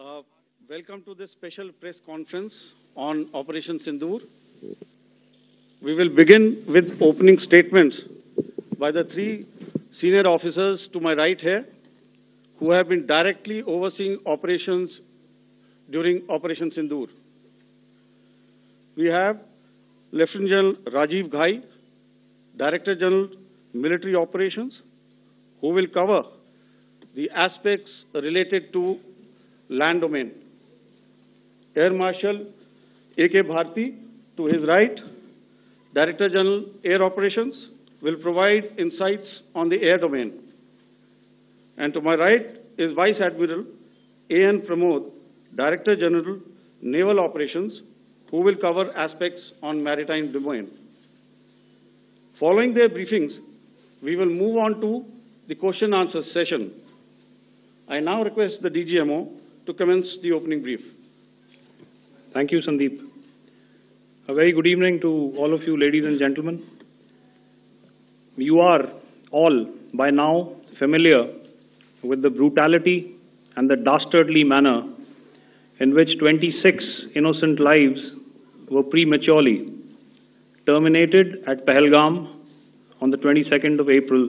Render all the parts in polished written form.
Uh, Welcome to this special press conference on Operation Sindoor. We will begin with opening statements by the three senior officers to my right here, who have been directly overseeing operations during Operation Sindoor. We have Lieutenant General Rajiv Ghai, Director General Military Operations, who will cover the aspects related to land domain. Air Marshal A.K. Bharti, to his right, Director General Air Operations, will provide insights on the air domain. And to my right is Vice Admiral A.N. Pramod, Director General Naval Operations, who will cover aspects on maritime domain. Following their briefings, we will move on to the question answer session. I now request the DGMO to commence the opening brief. Thank you, Sandeep. A very good evening to all of you, ladies and gentlemen. You are all by now familiar with the brutality and the dastardly manner in which 26 innocent lives were prematurely terminated at Pahalgam on the 22nd of April.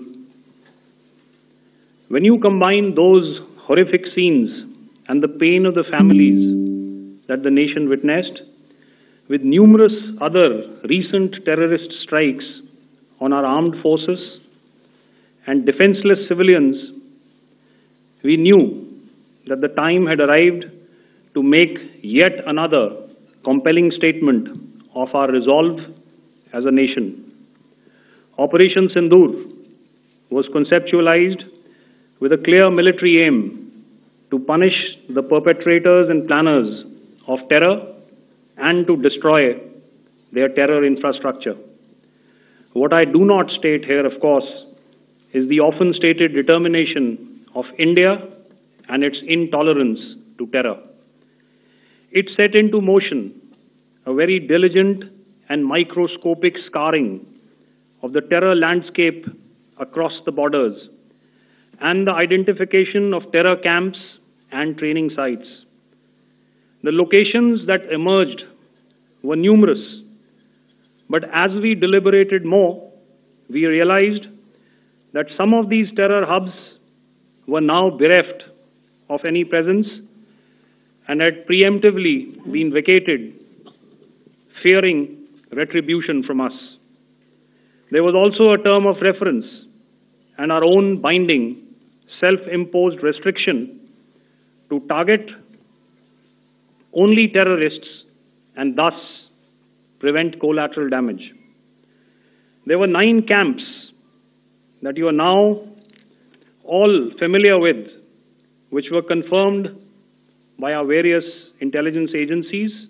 When you combine those horrific scenes and the pain of the families that the nation witnessed with numerous other recent terrorist strikes on our armed forces and defenseless civilians, we knew that the time had arrived to make yet another compelling statement of our resolve as a nation. Operation Sindoor was conceptualized with a clear military aim to punish the perpetrators and planners of terror and to destroy their terror infrastructure. What I do not state here, of course, is the often stated determination of India and its intolerance to terror. It set into motion a very diligent and microscopic scarring of the terror landscape across the borders and the identification of terror camps and training sites. The locations that emerged were numerous, but as we deliberated more, we realized that some of these terror hubs were now bereft of any presence and had preemptively been vacated, fearing retribution from us. There was also a term of reference and our own binding, self-imposed restriction to target only terrorists and thus prevent collateral damage. There were 9 camps that you are now all familiar with, which were confirmed by our various intelligence agencies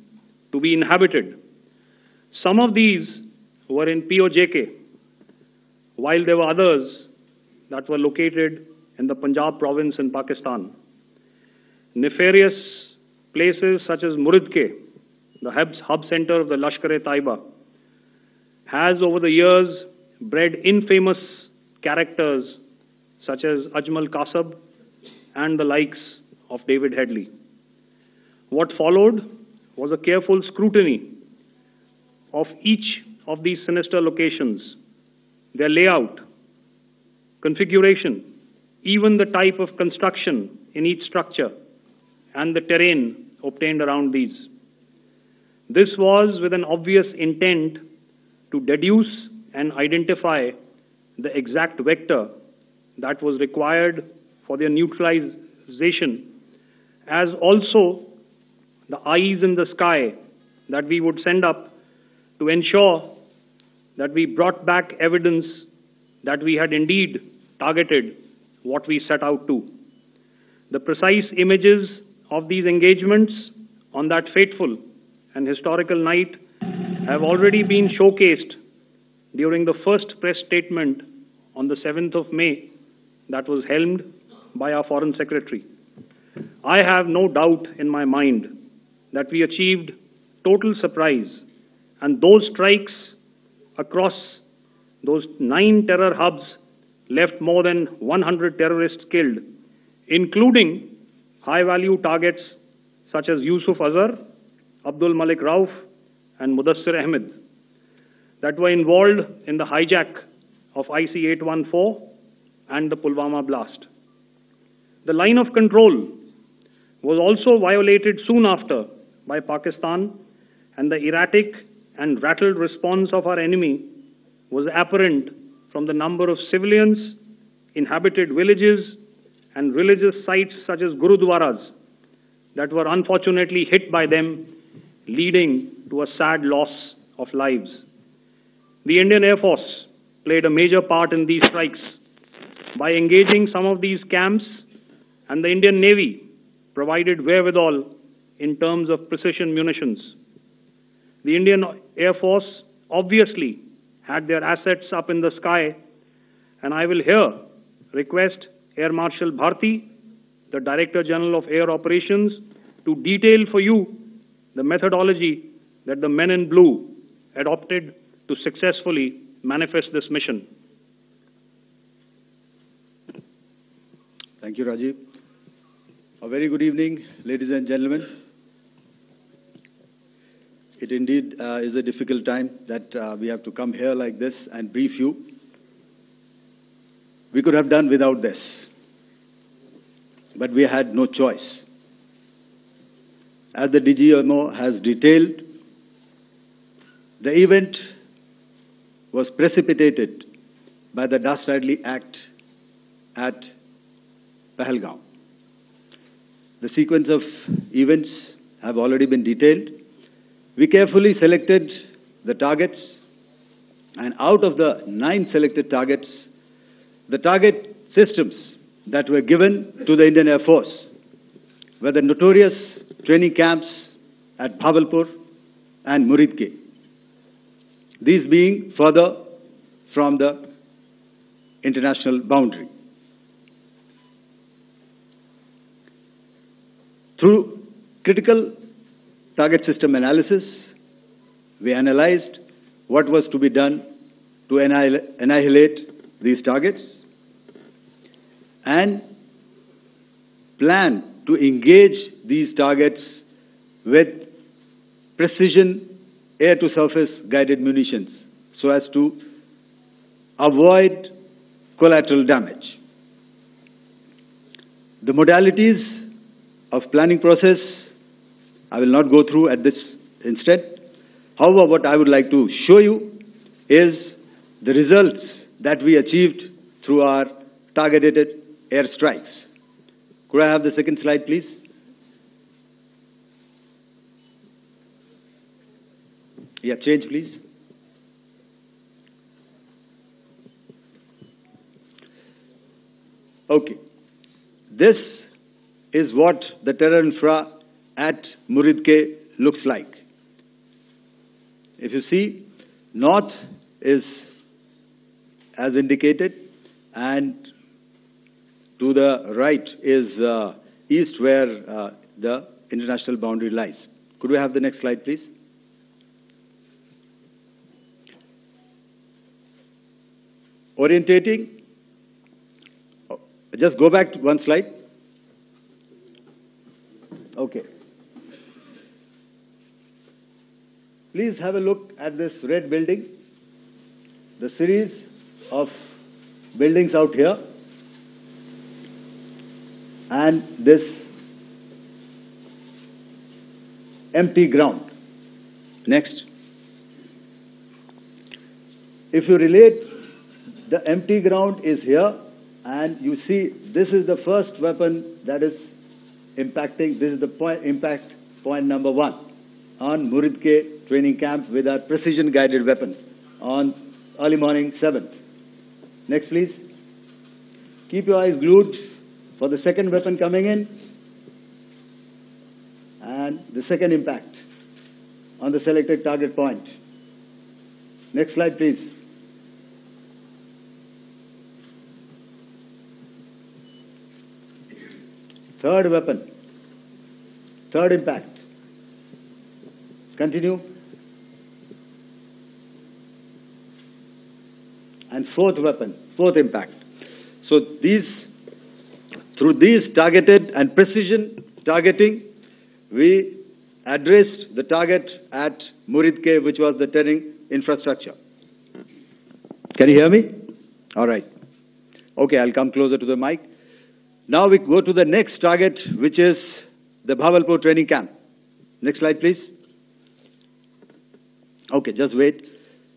to be inhabited. Some of these were in POJK, while there were others that were located in the Punjab province in Pakistan. Nefarious places such as Muridke, the hub center of the Lashkar-e-Taiba, has over the years bred infamous characters such as Ajmal Kasab and the likes of David Headley. What followed was a careful scrutiny of each of these sinister locations, their layout, configuration, even the type of construction in each structure, and the terrain obtained around these. This was with an obvious intent to deduce and identify the exact vector that was required for their neutralization, as also the eyes in the sky that we would send up to ensure that we brought back evidence that we had indeed targeted what we set out to. The precise images of these engagements on that fateful and historical night have already been showcased during the first press statement on the 7th of May that was helmed by our Foreign Secretary. I have no doubt in my mind that we achieved total surprise, and those strikes across those 9 terror hubs left more than 100 terrorists killed, including high-value targets such as Yusuf Azhar, Abdul Malik Rauf, and Mudassir Ahmed, that were involved in the hijack of IC-814 and the Pulwama blast. The line of control was also violated soon after by Pakistan, and the erratic and rattled response of our enemy was apparent from the number of civilians, inhabited villages, and religious sites such as Gurudwaras that were unfortunately hit by them, leading to a sad loss of lives. The Indian Air Force played a major part in these strikes by engaging some of these camps, and the Indian Navy provided wherewithal in terms of precision munitions. The Indian Air Force obviously had their assets up in the sky, and I will here request Air Marshal Bharti, the Director General of Air Operations, to detail for you the methodology that the men in blue adopted to successfully manifest this mission. Thank you, Rajiv. A very good evening, ladies and gentlemen. It indeed is a difficult time that we have to come here like this and brief you. We could have done without this, but we had no choice. As the DGMO has detailed, the event was precipitated by the dastardly act at Pahalgaon. The sequence of events have already been detailed. We carefully selected the targets, and out of the 9 selected targets, the target systems that were given to the Indian Air Force were the notorious training camps at Bhavalpur and Muridke, these being further from the international boundary. Through critical target system analysis, we analyzed what was to be done to annihilate these targets and plan to engage these targets with precision air-to-surface guided munitions so as to avoid collateral damage. The modalities of planning process I will not go through at this instant. However, what I would like to show you is the results that we achieved through our targeted air strikes. Could I have the second slide, please? Yeah, change, please. Okay. This is what the terror infra at Muridke looks like. If you see, north is as indicated, and to the right is east, where the international boundary lies. Could we have the next slide, please? Orientating. Just go back to one slide. Okay. Please have a look at this red building, the series of buildings out here, and this empty ground. Next. If you relate, the empty ground is here, and you see this is the first weapon that is impacting. This is the impact point number 1 on Muridke training camp with our precision guided weapons on early morning 7th. Next, please. Keep your eyes glued for the second weapon coming in and the second impact on the selected target point. Next slide, please. Third weapon, third impact. Continue. And fourth weapon, fourth impact. So through these targeted and precision targeting, we addressed the target at Muridke, which was the terrain infrastructure. Can you hear me? All right. Okay, I'll come closer to the mic. Now we go to the next target, which is the Bhavalpur training camp. Next slide, please. Okay, just wait.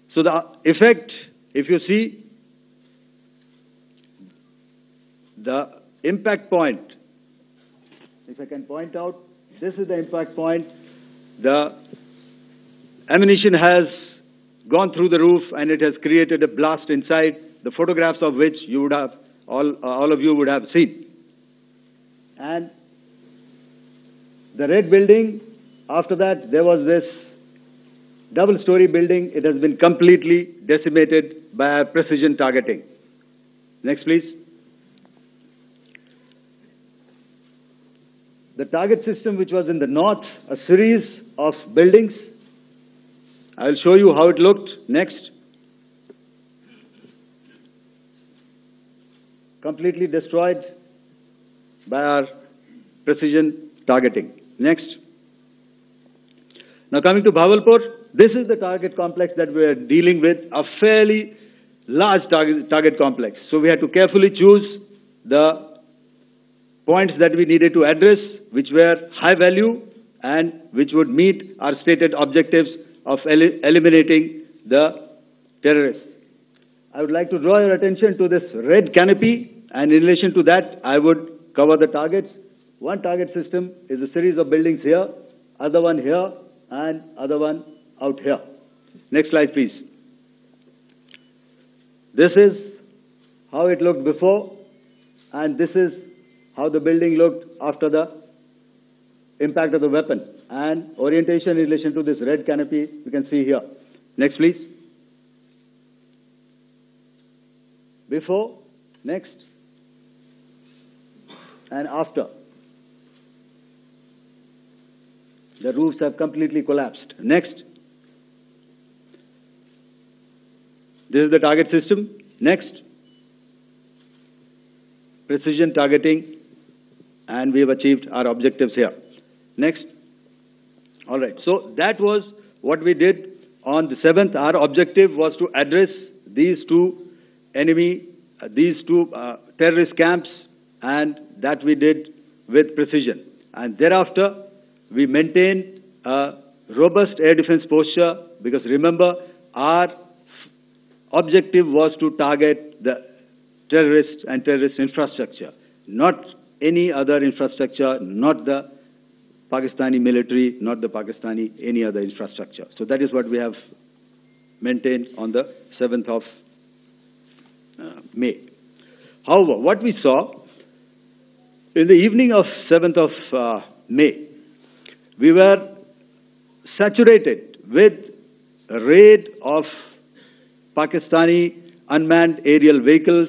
So the effect, if you see, the impact point, if I can point out, this is the impact point. The ammunition has gone through the roof and it has created a blast inside, the photographs of which you would have, all of you would have seen. And the red building, after that, there was this double-story building. It has been completely decimated by our precision targeting. Next, please. The target system, which was in the north, a series of buildings. I will show you how it looked. Next. Completely destroyed by our precision targeting. Next. Now coming to Bhavalpur, this is the target complex that we are dealing with, a fairly large target complex. So we had to carefully choose the points that we needed to address, which were high value and which would meet our stated objectives of eliminating the terrorists. I would like to draw your attention to this red canopy, and in relation to that, I would cover the targets. One target system is a series of buildings here, other one here, and other one out here. Next slide, please. This is how it looked before, and this is how the building looked after the impact of the weapon. And orientation in relation to this red canopy, you can see here. Next, please. Before, next, and after. The roofs have completely collapsed. Next. This is the target system. Next. Precision targeting. And we have achieved our objectives here. Next. All right. So that was what we did on the 7th. Our objective was to address these two terrorist camps, and that we did with precision. And thereafter, we maintained a robust air defense posture, because remember, our objective was to target the terrorists and terrorist infrastructure, not any other infrastructure, not the Pakistani military, not the Pakistani any other infrastructure. So that is what we have maintained on the 7th of May. However, what we saw in the evening of 7th of May, we were saturated with a raid of Pakistani unmanned aerial vehicles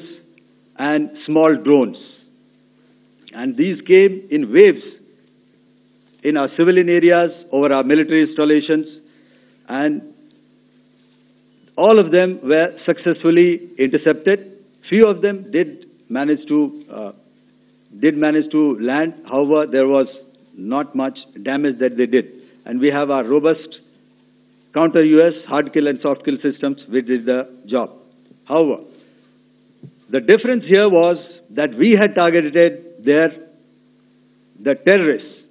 and small drones. And these came in waves in our civilian areas, over our military installations, and all of them were successfully intercepted. Few of them did manage to land. However, there was not much damage that they did. And we have our robust counter-US hard kill and soft kill systems which did the job. However, the difference here was that we had targeted the terrorists.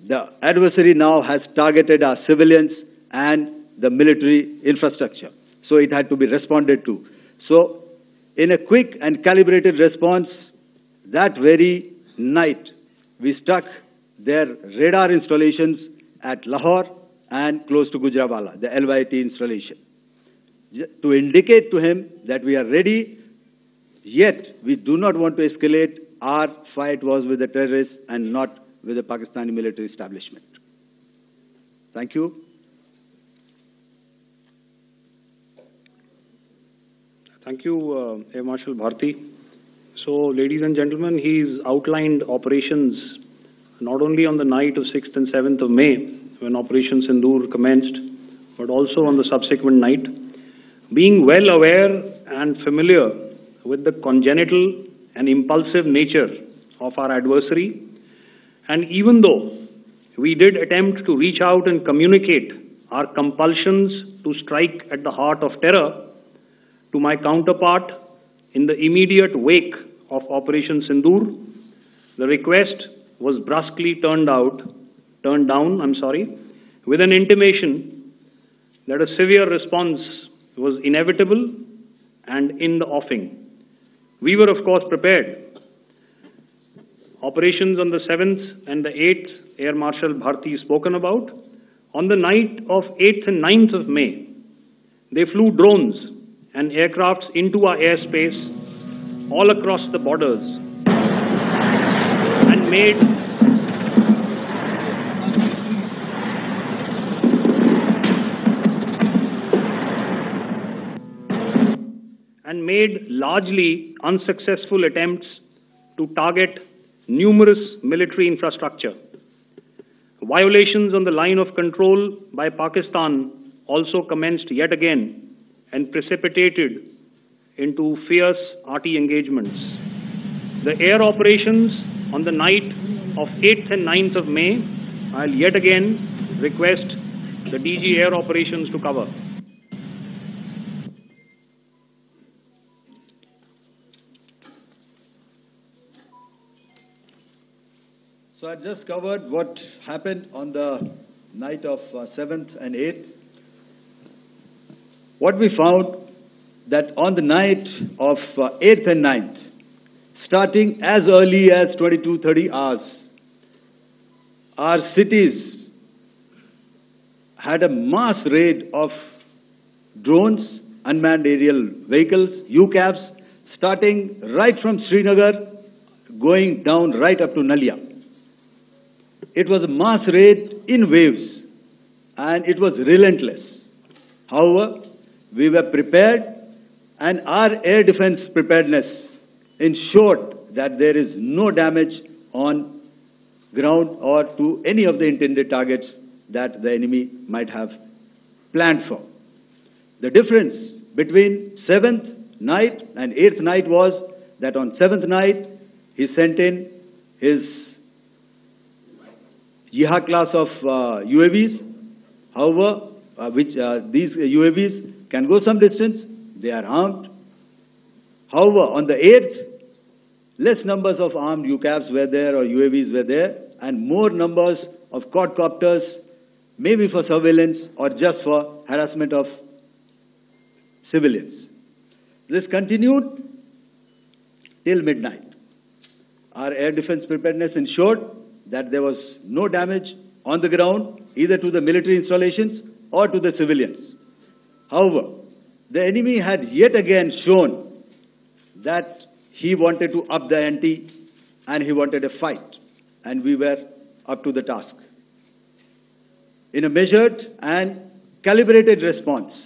The adversary now has targeted our civilians and the military infrastructure. So it had to be responded to. So in a quick and calibrated response, that very night, we struck their radar installations at Lahore and close to Gujranwala, the LYT installation, to indicate to him that we are ready, yet we do not want to escalate. Our fight was with the terrorists and not with the Pakistani military establishment. Thank you. Thank you, Air Marshal Bharti. So, ladies and gentlemen, he's outlined operations not only on the night of 6th and 7th of May, when Operation Sindoor commenced, but also on the subsequent night. Being well aware and familiar with the congenital and impulsive nature of our adversary, and even though we did attempt to reach out and communicate our compulsions to strike at the heart of terror to my counterpart in the immediate wake of Operation Sindoor. The request was brusquely turned down, with an intimation that a severe response was inevitable and in the offing. We were, of course, prepared. Operations on the 7th and the 8th, Air Marshal Bharti spoken about. On the night of 8th and 9th of May, they flew drones and aircrafts into our airspace all across the borders and made largely unsuccessful attempts to target numerous military infrastructure. Violations on the line of control by Pakistan also commenced yet again and precipitated into fierce arty engagements. The air operations on the night of 8th and 9th of May, I'll yet again request the DG Air Operations to cover. So I just covered what happened on the night of 7th and 8th. What we found that on the night of 8th and 9th, starting as early as 22:30 hours, our cities had a mass raid of drones, unmanned aerial vehicles, UCAVs, starting right from Srinagar, going down right up to Nalia. It was a mass raid in waves, and it was relentless. However, we were prepared, and our air defense preparedness ensured that there is no damage on ground or to any of the intended targets that the enemy might have planned for. The difference between 7th night and 8th night was that on 7th night, he sent in his Yiha class of UAVs, however, these UAVs can go some distance, they are armed. However, on the 8th, less numbers of armed UCAVs were there or UAVs were there, and more numbers of quadcopters, maybe for surveillance or just for harassment of civilians. This continued till midnight. Our air defense preparedness ensured that there was no damage on the ground, either to the military installations or to the civilians. However, the enemy had yet again shown that he wanted to up the ante and he wanted a fight, and we were up to the task. In a measured and calibrated response,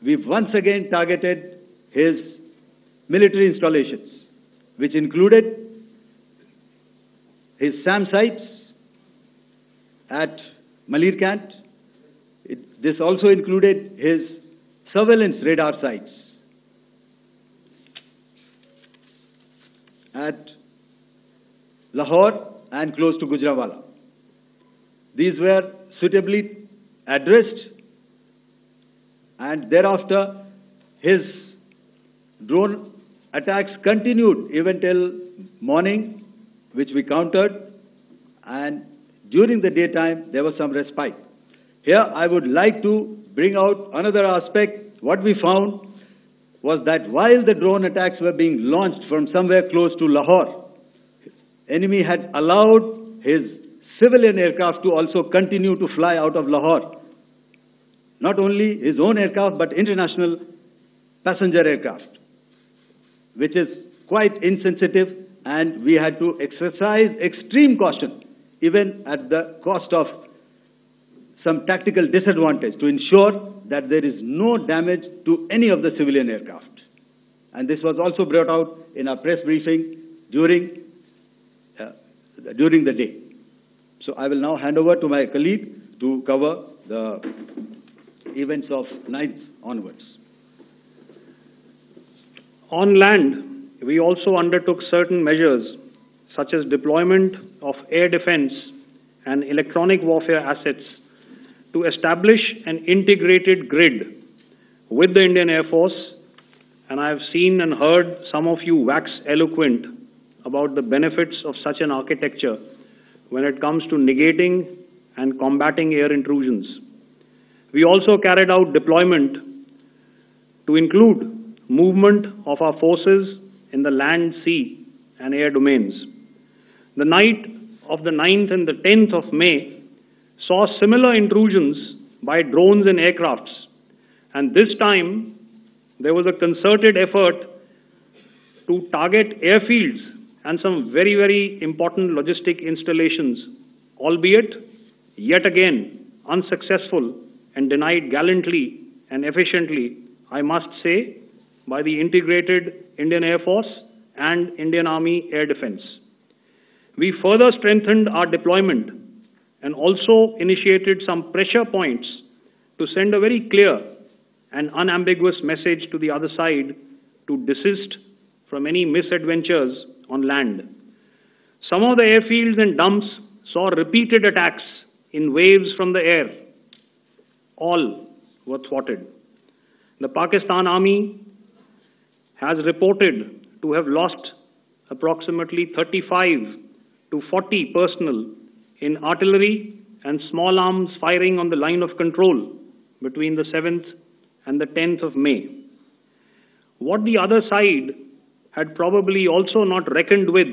we once again targeted his military installations, which included his SAM sites at Malirkant. This also included his surveillance radar sites at Lahore and close to Gujranwala. These were suitably addressed, and thereafter his drone attacks continued even till morning, which we countered, and during the daytime there was some respite. Here I would like to bring out another aspect. What we found was that while the drone attacks were being launched from somewhere close to Lahore, enemy had allowed his civilian aircraft to also continue to fly out of Lahore. Not only his own aircraft, but international passenger aircraft, which is quite insensitive, and we had to exercise extreme caution, even at the cost of some tactical disadvantage, to ensure that there is no damage to any of the civilian aircraft. And this was also brought out in our press briefing during the day. So I will now hand over to my colleague to cover the events of 9th onwards. On land, we also undertook certain measures such as deployment of air defense and electronic warfare assets to establish an integrated grid with the Indian Air Force, and I have seen and heard some of you wax eloquent about the benefits of such an architecture when it comes to negating and combating air intrusions. We also carried out deployment to include movement of our forces in the land, sea, and air domains. The night of the 9th and the 10th of May saw similar intrusions by drones and aircrafts, and this time there was a concerted effort to target airfields and some very, very important logistic installations, albeit yet again unsuccessful and denied gallantly and efficiently, I must say, by the integrated Indian Air Force and Indian Army Air Defense. We further strengthened our deployment and also initiated some pressure points to send a very clear and unambiguous message to the other side to desist from any misadventures on land. Some of the airfields and dumps saw repeated attacks in waves from the air. All were thwarted. The Pakistan Army has reported to have lost approximately 35 to 40 personnel in artillery and small arms firing on the line of control between the 7th and the 10th of May. What the other side had probably also not reckoned with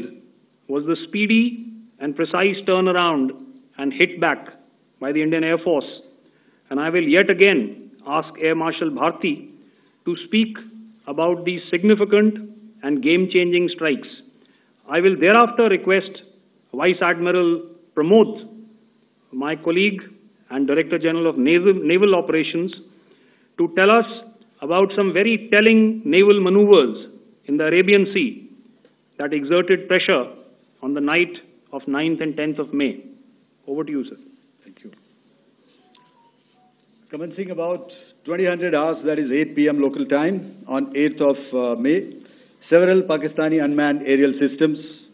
was the speedy and precise turnaround and hit back by the Indian Air Force. And I will yet again ask Air Marshal Bharti to speak about these significant and game-changing strikes. I will thereafter request Vice Admiral Pramod, my colleague and Director General of Naval Operations, to tell us about some very telling naval maneuvers in the Arabian Sea that exerted pressure on the night of 9th and 10th of May. Over to you, sir. Thank you. Commencing about 2000 hours, that is 8 p.m. local time, on 8th of May, several Pakistani unmanned aerial systems,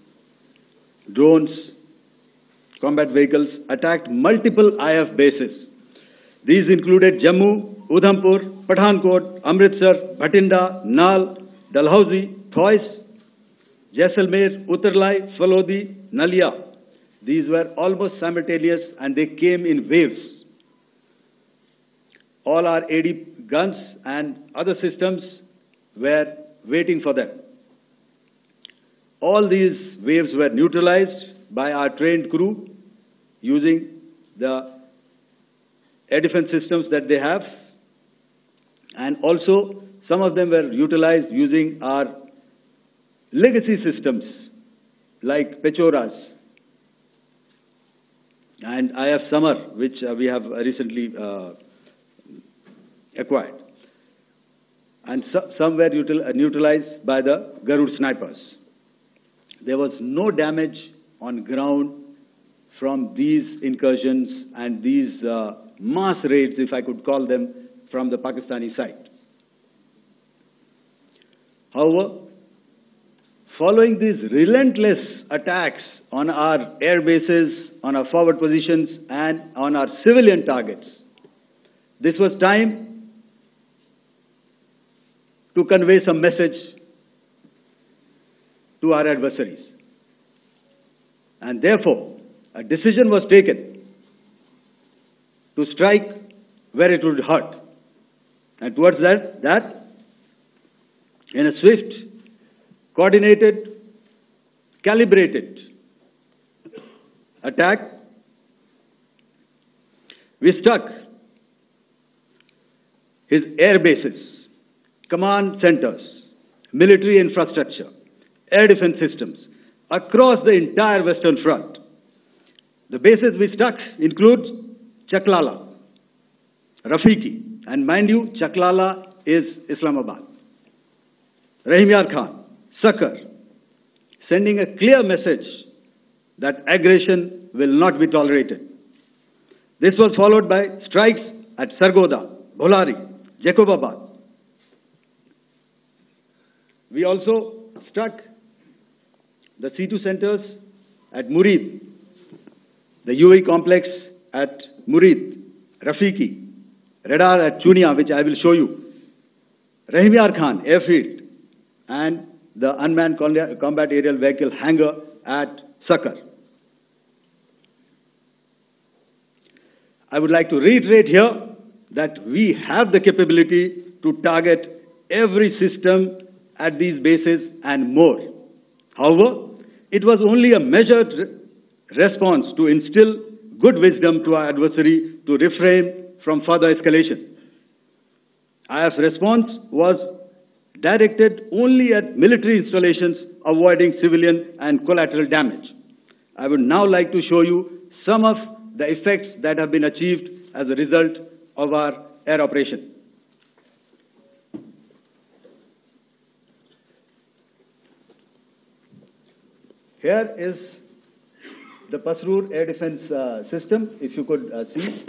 drones, combat vehicles attacked multiple IF bases. These included Jammu, Udhampur, Pathankot, Amritsar, Bhatinda, Nal, Dalhousie, Thois, Jaisalmer, Uttarlai, Falodi, Nalia. These were almost simultaneous and they came in waves. All our AD guns and other systems were waiting for them. All these waves were neutralized by our trained crew using the air defense systems that they have, and also some of them were utilized using our legacy systems like Pechoras and IF Summer, which we have recently acquired. And some were neutralized by the Garud snipers. There was no damage on ground from these incursions and these mass raids, if I could call them, from the Pakistani side. However, following these relentless attacks on our air bases, on our forward positions, and on our civilian targets, this was time to convey some message to our adversaries. And therefore, a decision was taken to strike where it would hurt. And towards that, in a swift, coordinated, calibrated attack, we struck his air bases, command centers, military infrastructure, air defense systems across the entire Western Front. The bases we struck include Chaklala, Rafiki, and mind you, Chaklala is Islamabad. Rahim Yar Khan, Sakar, sending a clear message that aggression will not be tolerated. This was followed by strikes at Sargoda, Bholari, Jacobabad. We also struck the C2 centers at Murid, the UAE complex at Murid, Rafiki, radar at Chunia, which I will show you, Rahimyar Khan airfield, and the unmanned combat aerial vehicle hangar at Sakar. I would like to reiterate here that we have the capability to target every system at these bases and more. However, it was only a measured response to instill good wisdom to our adversary to refrain from further escalation. IF's response was directed only at military installations, avoiding civilian and collateral damage. I would now like to show you some of the effects that have been achieved as a result of our air operation. Here is the Pasrur air defense system, if you could see.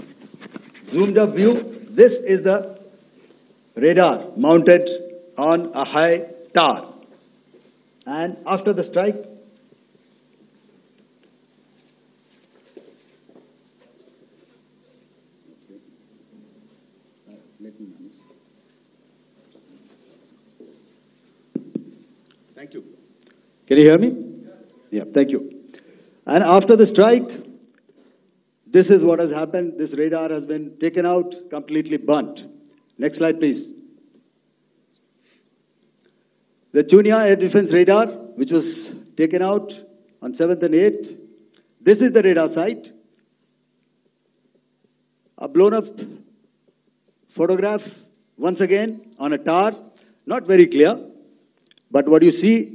Zoomed up view, this is the radar mounted on a high tower. And after the strike, thank you. Can you hear me? Yeah, thank you. And after the strike, this is what has happened. This radar has been taken out, completely burnt. Next slide, please. The Chunia air defense radar, which was taken out on 7th and 8th. This is the radar site. A blown up photograph, once again, on a tower. Not very clear, but what you see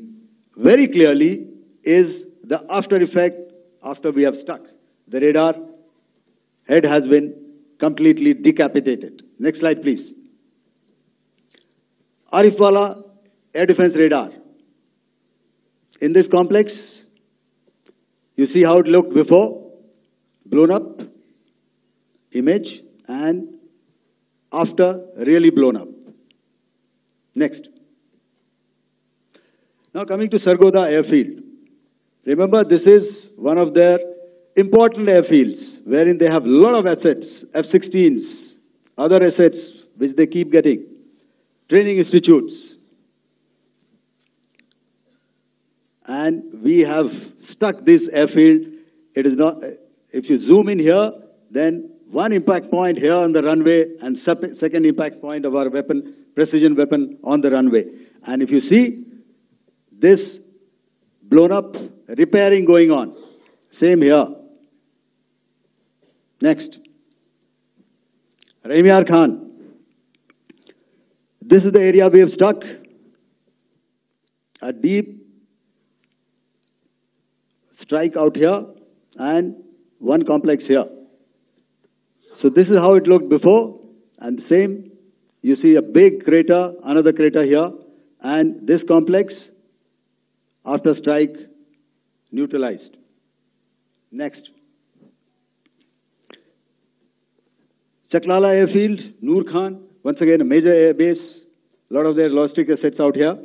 very clearly is the after effect after we have struck. The radar head has been completely decapitated. Next slide, please. Arifwala air defense radar. In this complex, you see how it looked before, blown up image, and after really blown up. Next. Now coming to Sargodha airfield. Remember, this is one of their important airfields wherein they have a lot of assets, F-16s, other assets which they keep getting, training institutes. And we have stuck this airfield. It is not, if you zoom in here, then one impact point here on the runway and second impact point of our weapon, precision weapon on the runway. And if you see this blown up, repairing going on. Same here. Next. Rahimyar Khan. This is the area we have struck. A deep strike out here and one complex here. So this is how it looked before, and same, you see a big crater, another crater here, and this complex after strike neutralized. Next. Chaklala airfield, Noor Khan, once again a major air base, a lot of their logistic assets out here.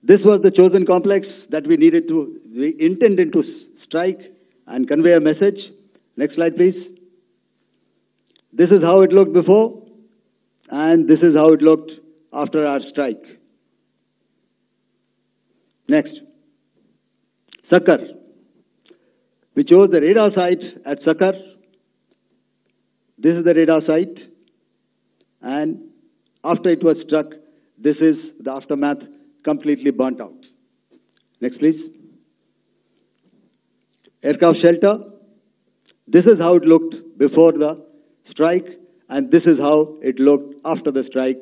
This was the chosen complex that we intended to strike and convey a message. Next slide, please. This is how it looked before, and this is how it looked after our strike. Next. Sakar. We chose the radar site at Sakar. This is the radar site, and after it was struck, this is the aftermath, completely burnt out. Next, please. Aircraft shelter. This is how it looked before the strike, and this is how it looked after the strike.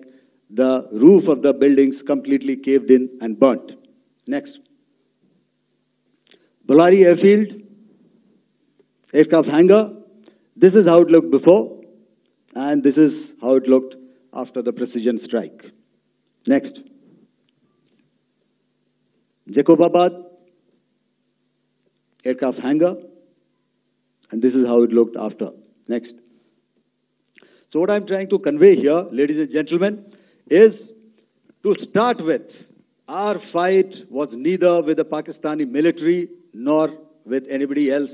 The roof of the buildings completely caved in and burnt. Next. Bolari airfield, aircraft hangar. This is how it looked before, and this is how it looked after the precision strike. Next. Jacobabad, aircraft hangar, and this is how it looked after. Next. So what I'm trying to convey here, ladies and gentlemen, is to start with, our fight was neither with the Pakistani military nor with anybody else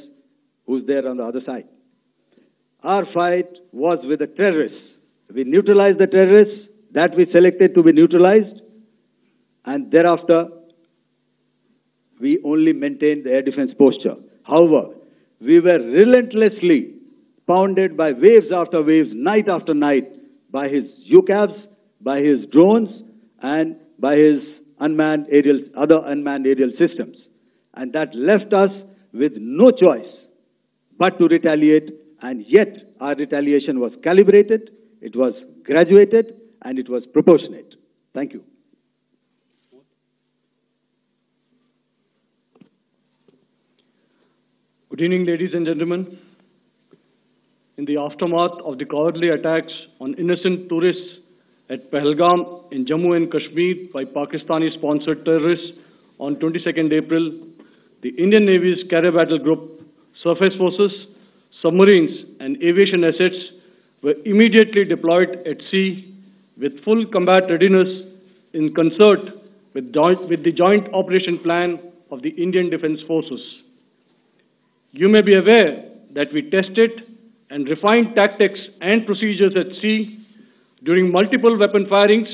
who's there on the other side. Our fight was with the terrorists. We neutralized the terrorists that we selected to be neutralized, and thereafter we only maintained the air defense posture. However, we were relentlessly pounded by waves after waves, night after night, by his UCAVs, by his drones, and by his other unmanned aerial systems. And that left us with no choice but to retaliate, and yet our retaliation was calibrated, it was graduated, and it was proportionate. Thank you. Good evening, ladies and gentlemen. In the aftermath of the cowardly attacks on innocent tourists at Pahalgam in Jammu and Kashmir by Pakistani-sponsored terrorists on 22nd April, the Indian Navy's Carrier Battle Group, surface forces, submarines and aviation assets were immediately deployed at sea with full combat readiness in concert with the joint operation plan of the Indian Defence Forces. You may be aware that we tested and refined tactics and procedures at sea during multiple weapon firings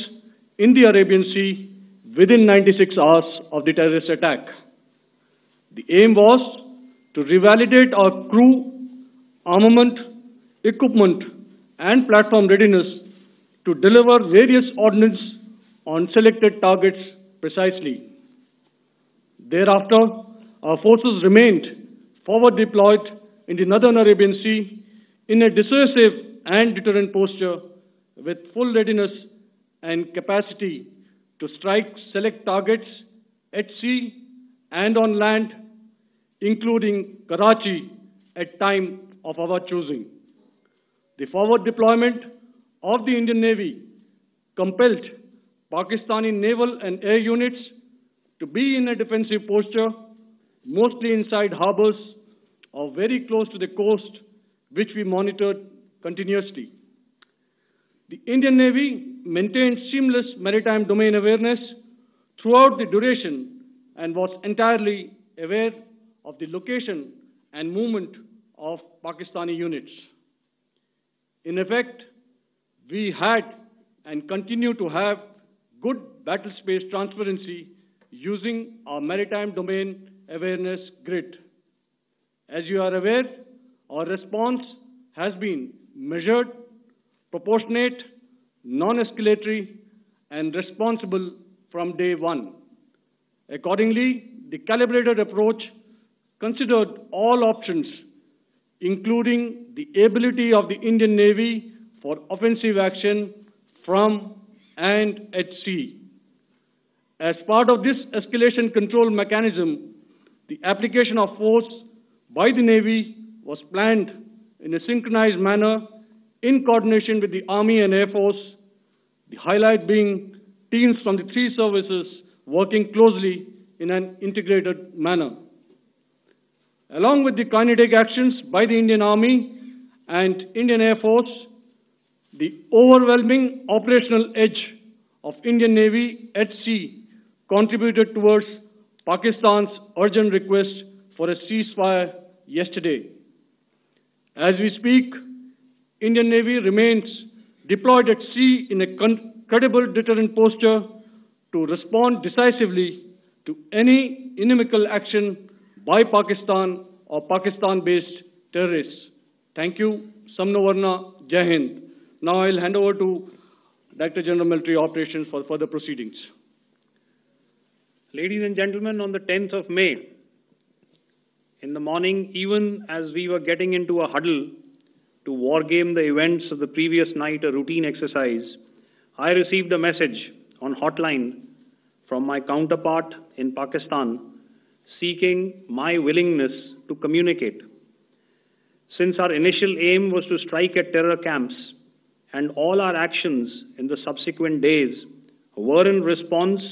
in the Arabian Sea within 96 hours of the terrorist attack. The aim was to revalidate our crew, armament, equipment, and platform readiness to deliver various ordnance on selected targets precisely. Thereafter, our forces remained forward deployed in the Northern Arabian Sea in a dissuasive and deterrent posture with full readiness and capacity to strike select targets at sea and on land, including Karachi at time of our choosing. The forward deployment of the Indian Navy compelled Pakistani naval and air units to be in a defensive posture, mostly inside harbors or very close to the coast, which we monitored continuously. The Indian Navy maintained seamless maritime domain awareness throughout the duration and was entirely aware of the location and movement of Pakistani units. In effect, we had and continue to have good battle space transparency using our maritime domain awareness grid. As you are aware, our response has been measured, proportionate, non-escalatory, and responsible from day one. Accordingly, the calibrated approach considered all options, including the ability of the Indian Navy for offensive action from and at sea. As part of this escalation control mechanism, the application of force by the Navy was planned in a synchronized manner in coordination with the Army and Air Force, the highlight being teams from the three services working closely in an integrated manner. Along with the kinetic actions by the Indian Army and Indian Air Force, the overwhelming operational edge of Indian Navy at sea contributed towards Pakistan's urgent request for a ceasefire yesterday. As we speak, Indian Navy remains deployed at sea in a credible deterrent posture to respond decisively to any inimical action by Pakistan or Pakistan-based terrorists. Thank you. Samno Varna, Jai Hind. Now I'll hand over to Director General Military Operations for further proceedings. Ladies and gentlemen, on the 10th of May, in the morning, even as we were getting into a huddle to wargame the events of the previous night, a routine exercise, I received a message on hotline from my counterpart in Pakistan seeking my willingness to communicate. Since our initial aim was to strike at terror camps, and all our actions in the subsequent days were in response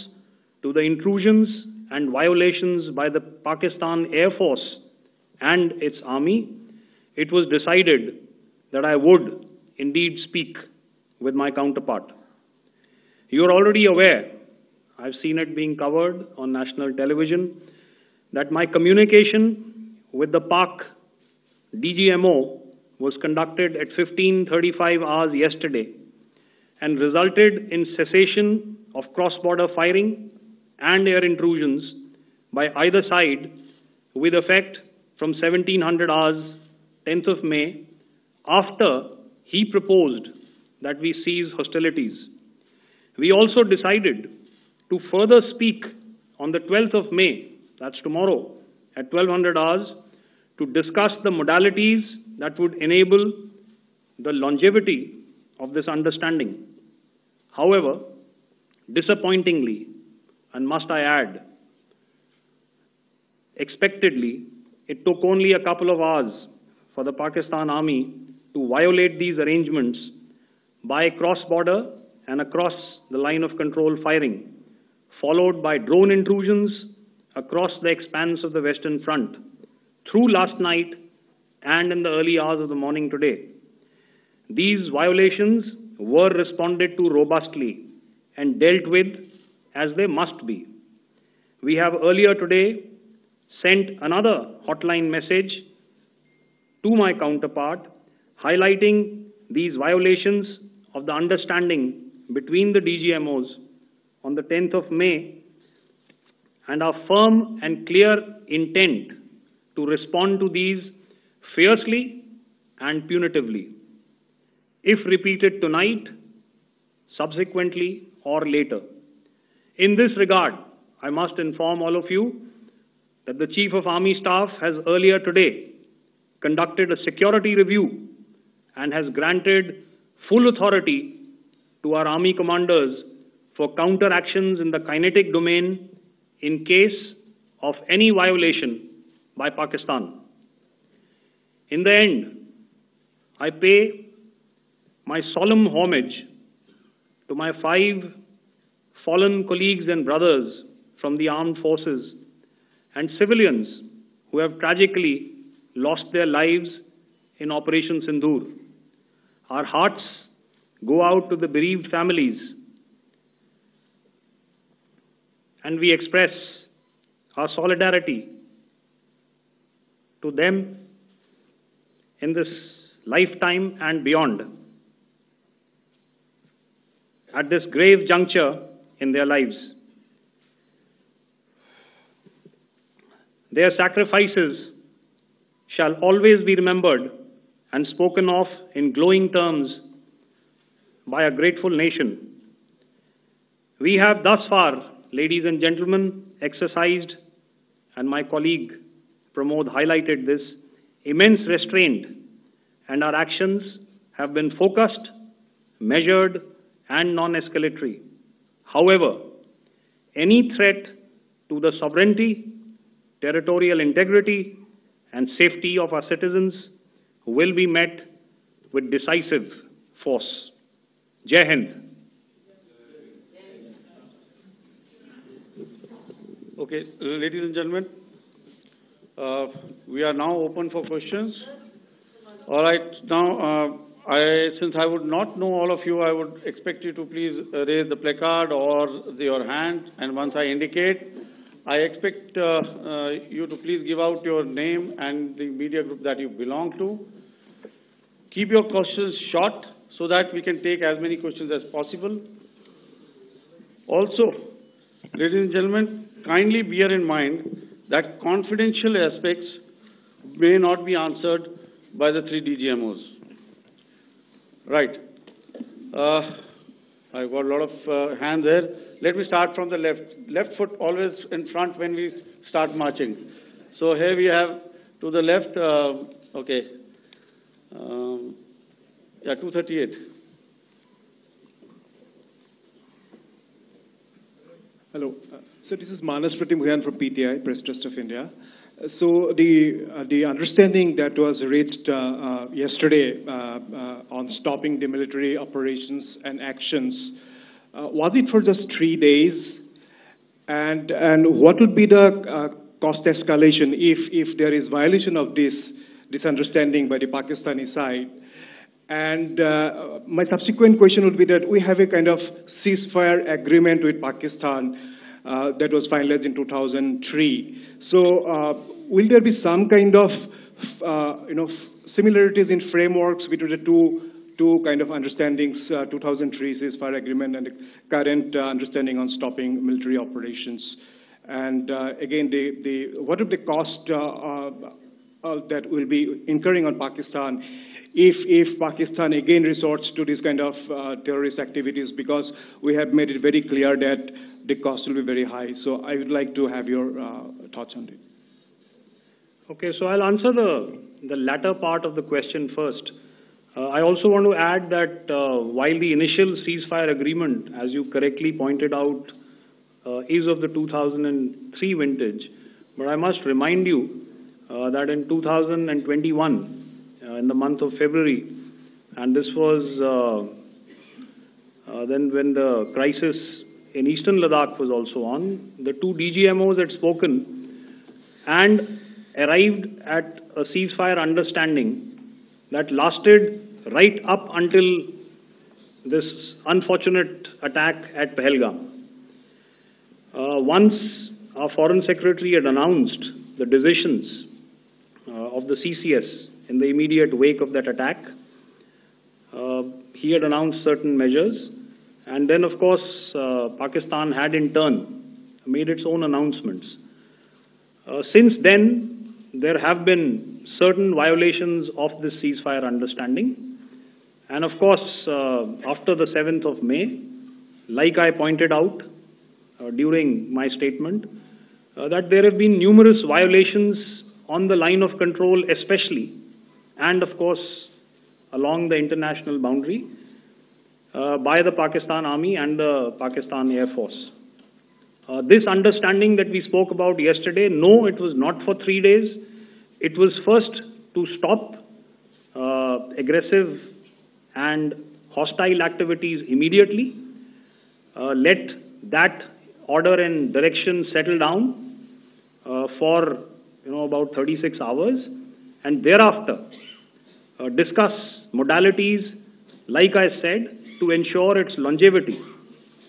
to the intrusions and violations by the Pakistan Air Force and its army, it was decided that I would indeed speak with my counterpart. You are already aware, I've seen it being covered on national television, that my communication with the Pak DGMO was conducted at 15:35 hours yesterday and resulted in cessation of cross-border firing and air intrusions by either side with effect from 1700 hours 10th of May, after he proposed that we cease hostilities. We also decided to further speak on the 12th of May, that's tomorrow, at 1200 hours, to discuss the modalities that would enable the longevity of this understanding. However, disappointingly, and must I add, expectedly, it took only a couple of hours for the Pakistan Army to violate these arrangements by cross-border and across the line of control firing, followed by drone intrusions across the expanse of the Western Front, through last night and in the early hours of the morning today. These violations were responded to robustly and dealt with as they must be. We have earlier today sent another hotline message to my counterpart highlighting these violations of the understanding between the DGMOs on the 10th of May and our firm and clear intent to respond to these fiercely and punitively, if repeated tonight, subsequently, or later. In this regard, I must inform all of you that the Chief of Army Staff has earlier today conducted a security review and has granted full authority to our Army commanders for counter-actions in the kinetic domain in case of any violation by Pakistan. In the end, I pay my solemn homage to my 5 fallen colleagues and brothers from the armed forces and civilians who have tragically lost their lives in Operation Sindoor. Our hearts go out to the bereaved families, and we express our solidarity to them in this lifetime and beyond, at this grave juncture in their lives. Their sacrifices shall always be remembered and spoken of in glowing terms by a grateful nation. We have thus far, ladies and gentlemen, exercised, and my colleague Pramod highlighted this, immense restraint, and our actions have been focused, measured, and non-escalatory. However, any threat to the sovereignty, territorial integrity, and safety of our citizens will be met with decisive force. Jai Hind. Okay, ladies and gentlemen, we are now open for questions. All right, now, since I would not know all of you, I would expect you to please raise the placard or your hand, and once I indicate, I expect you to please give out your name and the media group that you belong to. Keep your questions short so that we can take as many questions as possible. Also, ladies and gentlemen, kindly bear in mind that confidential aspects may not be answered by the 3 DGMOs. Right. I've got a lot of hands there. Let me start from the left. Left foot always in front when we start marching. So here we have to the left, okay. Yeah, 238. Hello. So this is Manas Pratimudyan from PTI, Press Trust of India. So the understanding that was reached yesterday on stopping the military operations and actions, was it for just 3 days? And what would be the cost escalation if there is violation of this understanding by the Pakistani side? And my subsequent question would be that we have a kind of ceasefire agreement with Pakistan that was finalized in 2003. So will there be some kind of similarities in frameworks between the two kind of understandings, 2003 ceasefire agreement and the current understanding on stopping military operations. And again, what are the cost that will be incurring on Pakistan if Pakistan again resorts to this kind of terrorist activities, because we have made it very clear that the cost will be very high. So I would like to have your thoughts on it. Okay, so I'll answer the latter part of the question first. I also want to add that while the initial ceasefire agreement, as you correctly pointed out, is of the 2003 vintage, but I must remind you that in 2021, in the month of February, and this was then when the crisis in eastern Ladakh was also on, the two DGMOs had spoken and arrived at a ceasefire understanding that lasted right up until this unfortunate attack at Pahalgam. Once our Foreign Secretary had announced the decisions of the CCS in the immediate wake of that attack, he had announced certain measures, and then of course Pakistan had in turn made its own announcements. Since then, there have been certain violations of this ceasefire understanding, and of course after the 7th of May, like I pointed out during my statement, that there have been numerous violations on the line of control especially, and of course along the international boundary by the Pakistan Army and the Pakistan Air Force. This understanding that we spoke about yesterday, no, it was not for 3 days. It was first to stop aggressive and hostile activities immediately, let that order and direction settle down for about 36 hours, and thereafter discuss modalities, like I said, to ensure its longevity.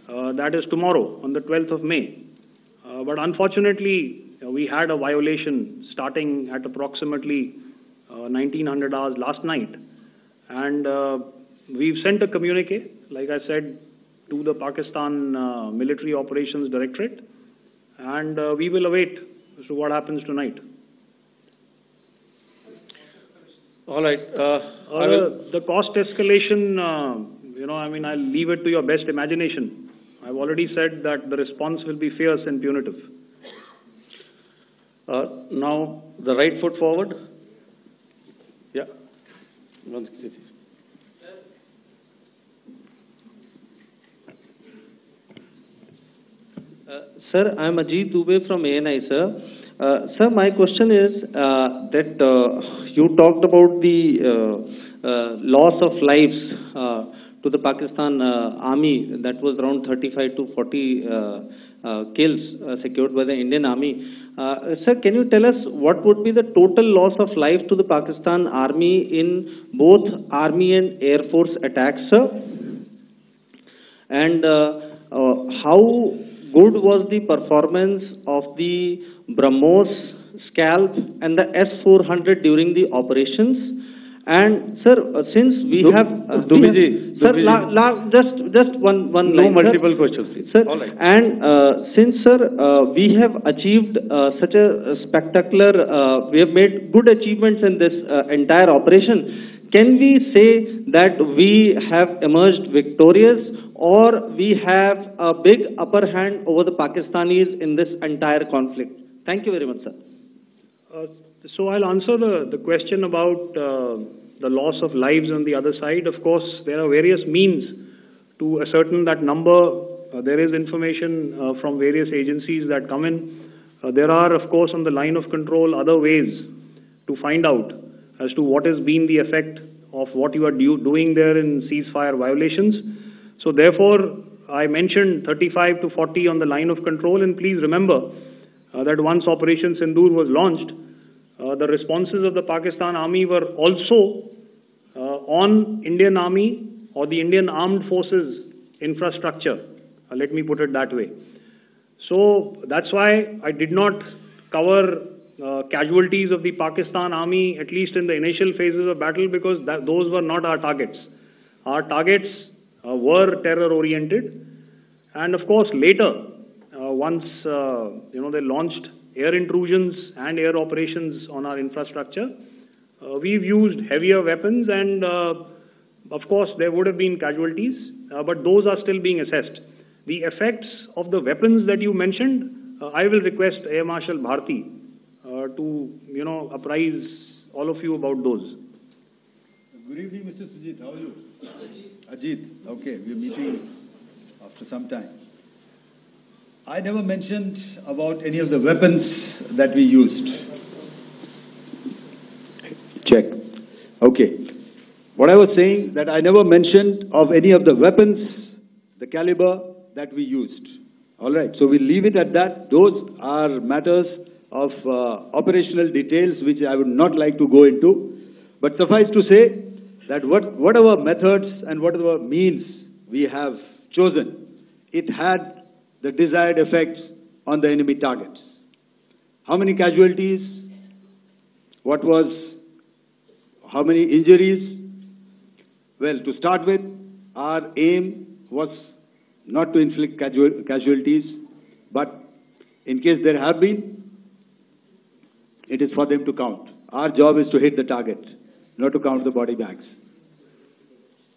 That is tomorrow, on the 12th of May. But unfortunately, we had a violation starting at approximately 1900 hours last night. And we've sent a communique, like I said, to the Pakistan Military Operations Directorate. And we will await as to what happens tonight. All right. The cost escalation, I'll leave it to your best imagination. I've already said that the response will be fierce and punitive. Now, the right foot forward. Yeah. Sir, I am Ajit Dubey from ANI, sir. Sir, my question is that you talked about the loss of lives to the Pakistan Army, that was around 35 to 40 kills secured by the Indian Army. Sir, can you tell us what would be the total loss of life to the Pakistan Army in both Army and Air Force attacks, sir? And how good was the performance of the BrahMos, Scalp and the S-400 during the operations? And sir, since we have sir, just one line. No multiple questions, please. Sir, all right. And since sir, we have achieved such a spectacular, we have made good achievements in this entire operation. Can we say that we have emerged victorious, or we have a big upper hand over the Pakistanis in this entire conflict? Thank you very much, sir. So I'll answer the question about the loss of lives on the other side. Of course, there are various means to ascertain that number. There is information from various agencies that come in. There are, of course, on the line of control, other ways to find out as to what has been the effect of what you are doing there in ceasefire violations. So therefore, I mentioned 35 to 40 on the line of control, and please remember that once Operation Sindoor was launched, the responses of the Pakistan Army were also on Indian Army or the Indian Armed Forces infrastructure. Let me put it that way. So that's why I did not cover casualties of the Pakistan army, at least in the initial phases of battle, because those were not our targets. Our targets were terror-oriented, and of course later, once they launched air intrusions and air operations on our infrastructure, we've used heavier weapons, and of course there would have been casualties, but those are still being assessed. The effects of the weapons that you mentioned, I will request Air Marshal Bharti to apprise all of you about those. Good evening, Mr. Sujit. How are you? Ajit. Okay, we're meeting after some time. I never mentioned about any of the weapons that we used. Check. Okay. What I was saying, that I never mentioned of any of the weapons, the caliber that we used. All right. So we'll leave it at that. Those are matters of operational details which I would not like to go into. But suffice to say that whatever methods and whatever means we have chosen, it had the desired effects on the enemy targets. How many casualties? How many injuries? Well, to start with, our aim was not to inflict casualties, but in case there have been, it is for them to count. Our job is to hit the target, not to count the body bags.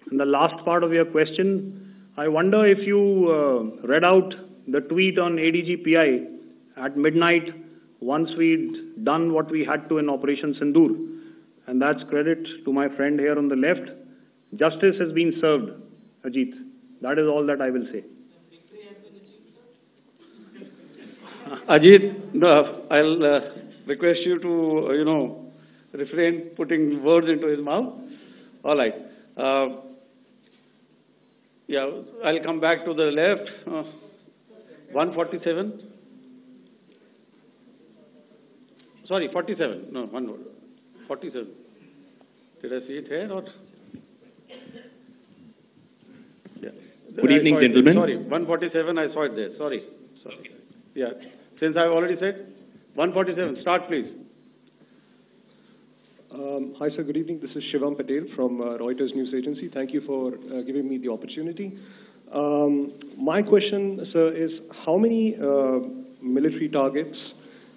And the last part of your question, I wonder if you read out the tweet on ADGPI at midnight once we'd done what we had to in Operation Sindoor. And that's credit to my friend here on the left. Justice has been served, Ajit. That is all that I will say. Ajit, I'll request you to, refrain putting words into his mouth. All right. I'll come back to the left. 147. Sorry, 47. No, 47. Did I see it here or? Yeah. Good evening, gentlemen. Sorry, 147. I saw it there. Sorry. Yeah. Since I've already said 147. Start, please. Hi, sir. Good evening. This is Shivam Patel from Reuters News Agency. Thank you for giving me the opportunity. My question, sir, is how many military targets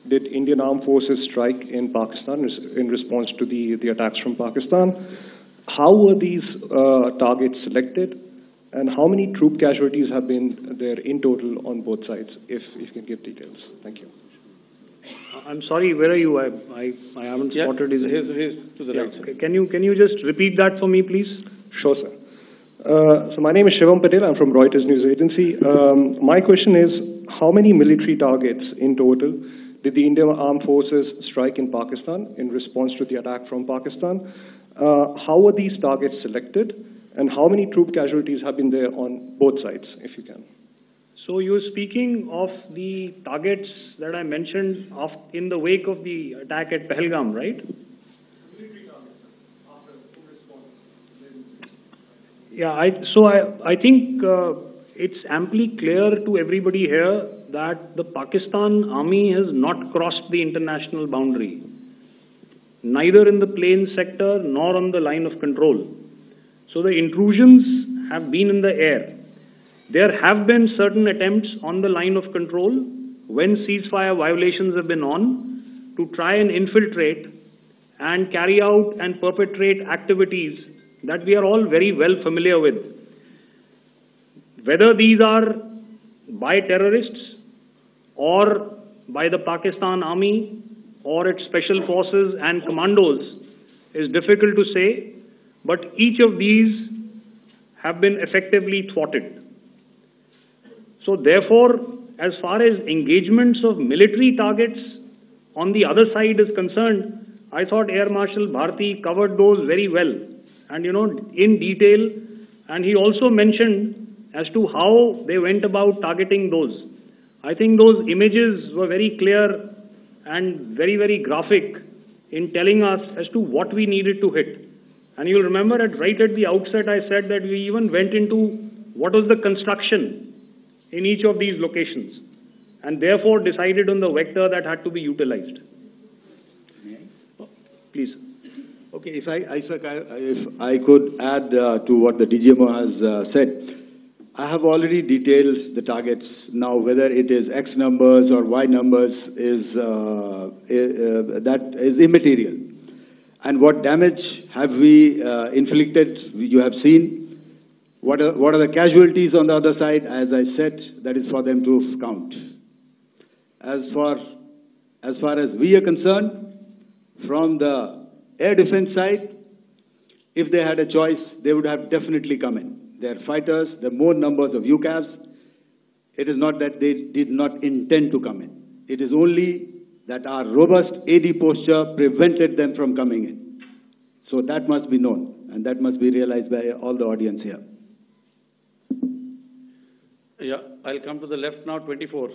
did Indian Armed Forces strike in Pakistan in response to the attacks from Pakistan? How were these targets selected? And how many troop casualties have been there in total on both sides, if you can give details? Thank you. I'm sorry, where are you? I haven't spotted his... Here's to the right. Okay. Can you just repeat that for me, please? Sure, sir. So my name is Shivam Patel. I'm from Reuters News Agency. My question is, how many military targets in total did the Indian Armed Forces strike in Pakistan in response to the attack from Pakistan? How were these targets selected? And how many troop casualties have been there on both sides, if you can? So you're speaking of the targets that I mentioned in the wake of the attack at Pahalgam, right? Military targets, after full response. Yeah, I think it's amply clear to everybody here that the Pakistan army has not crossed the international boundary, neither in the plain sector nor on the line of control. So the intrusions have been in the air. There have been certain attempts on the line of control when ceasefire violations have been on to try and infiltrate and carry out and perpetrate activities that we are all very well familiar with. Whether these are by terrorists or by the Pakistan army or its special forces and commandos is difficult to say, but each of these have been effectively thwarted. So therefore, as far as engagements of military targets on the other side is concerned, I thought Air Marshal Bharti covered those very well and, in detail. And he also mentioned as to how they went about targeting those. I think those images were very clear and very, very graphic in telling us as to what we needed to hit. And you'll remember right at the outset, I said that we even went into what was the construction in each of these locations and therefore decided on the vector that had to be utilized. Please. Okay, if I could add to what the DGMO has said, I have already detailed the targets. Now, whether it is X numbers or Y numbers that is immaterial. And what damage have we inflicted? You have seen. What are the casualties on the other side? As I said, that is for them to count. As far as we are concerned, from the air defense side, if they had a choice, they would have definitely come in. They are fighters, there are more numbers of UCAVs. It is not that they did not intend to come in. It is only that our robust AD posture prevented them from coming in. So that must be known, and that must be realized by all the audience here. Yeah, I'll come to the left now, 24.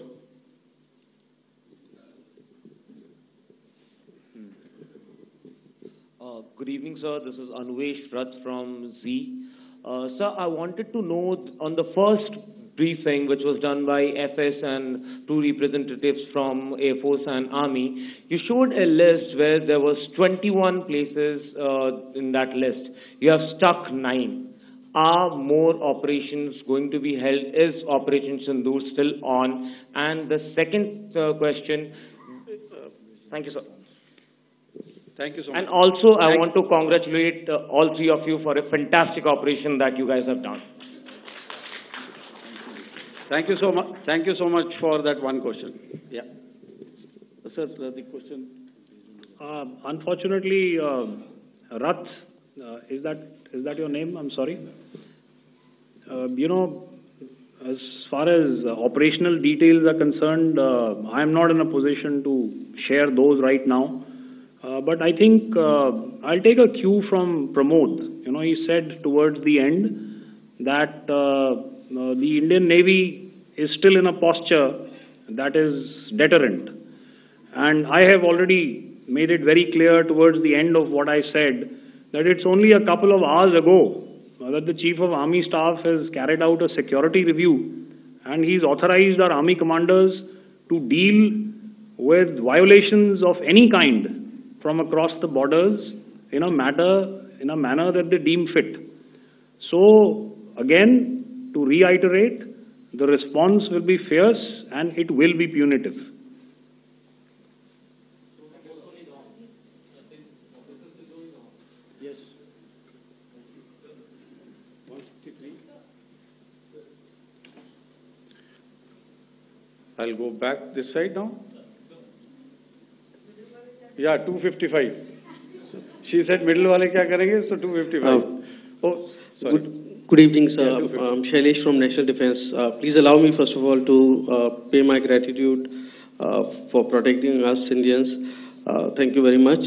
Good evening, sir. This is Anvesh Rath from Z. Sir, I wanted to know on the first briefing, which was done by FS and two representatives from Air Force and Army, you showed a list where there was 21 places in that list. You have stuck 9. Are more operations going to be held? Is Operation Sindoor still on? And the second question, thank you, sir. Thank you so much. And also, I want to congratulate all three of you for a fantastic operation that you guys have done. Thank you so much. Thank you so much for that one question. Yeah. Sir, the question. Unfortunately, Rath, is that your name? I'm sorry. As far as operational details are concerned, I am not in a position to share those right now. But I think I'll take a cue from Pramod. He said towards the end that the Indian Navy is still in a posture that is deterrent. And I have already made it very clear towards the end of what I said that it's only a couple of hours ago that the Chief of Army Staff has carried out a security review, and he's authorized our Army commanders to deal with violations of any kind from across the borders in a manner that they deem fit. So, again, to reiterate, the response will be fierce and it will be punitive. Yes. 163. I'll go back this side now. Yeah, 255. She said middle wale kya karenge, so 255. Oh, sorry. Good evening, sir. I'm Shailesh from National Defense. Please allow me, first of all, to pay my gratitude for protecting us Indians. Thank you very much.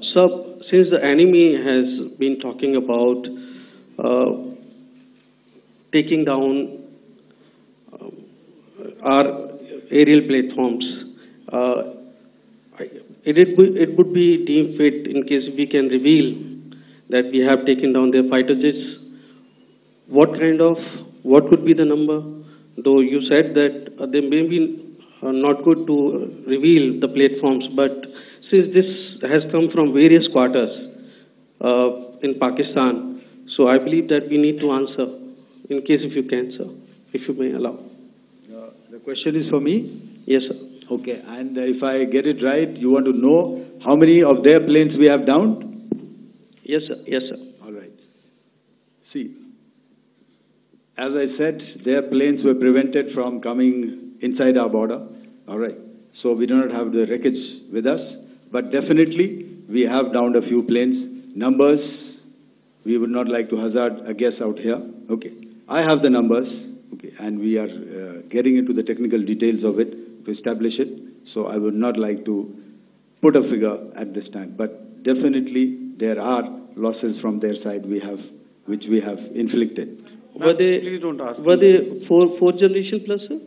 Sir, since the enemy has been talking about taking down our aerial platforms, it would be deemed fit in case we can reveal that we have taken down their fighter jets. What would be the number? Though you said that they may be not good to reveal the platforms, but since this has come from various quarters in Pakistan, so I believe that we need to answer, in case if you can, sir, if you may allow. The question is for me? Yes, sir. Okay, and if I get it right, you want to know how many of their planes we have downed? Yes, sir. Yes, sir. All right. See, as I said, their planes were prevented from coming inside our border. All right. So we do not have the wreckage with us, but definitely we have downed a few planes. Numbers, we would not like to hazard a guess out here. Okay. I have the numbers, okay, and we are getting into the technical details of it to establish it. So I would not like to put a figure at this time, but definitely there are losses from their side which we have inflicted. Were they, please don't ask. Were they fourth generation plus, sir?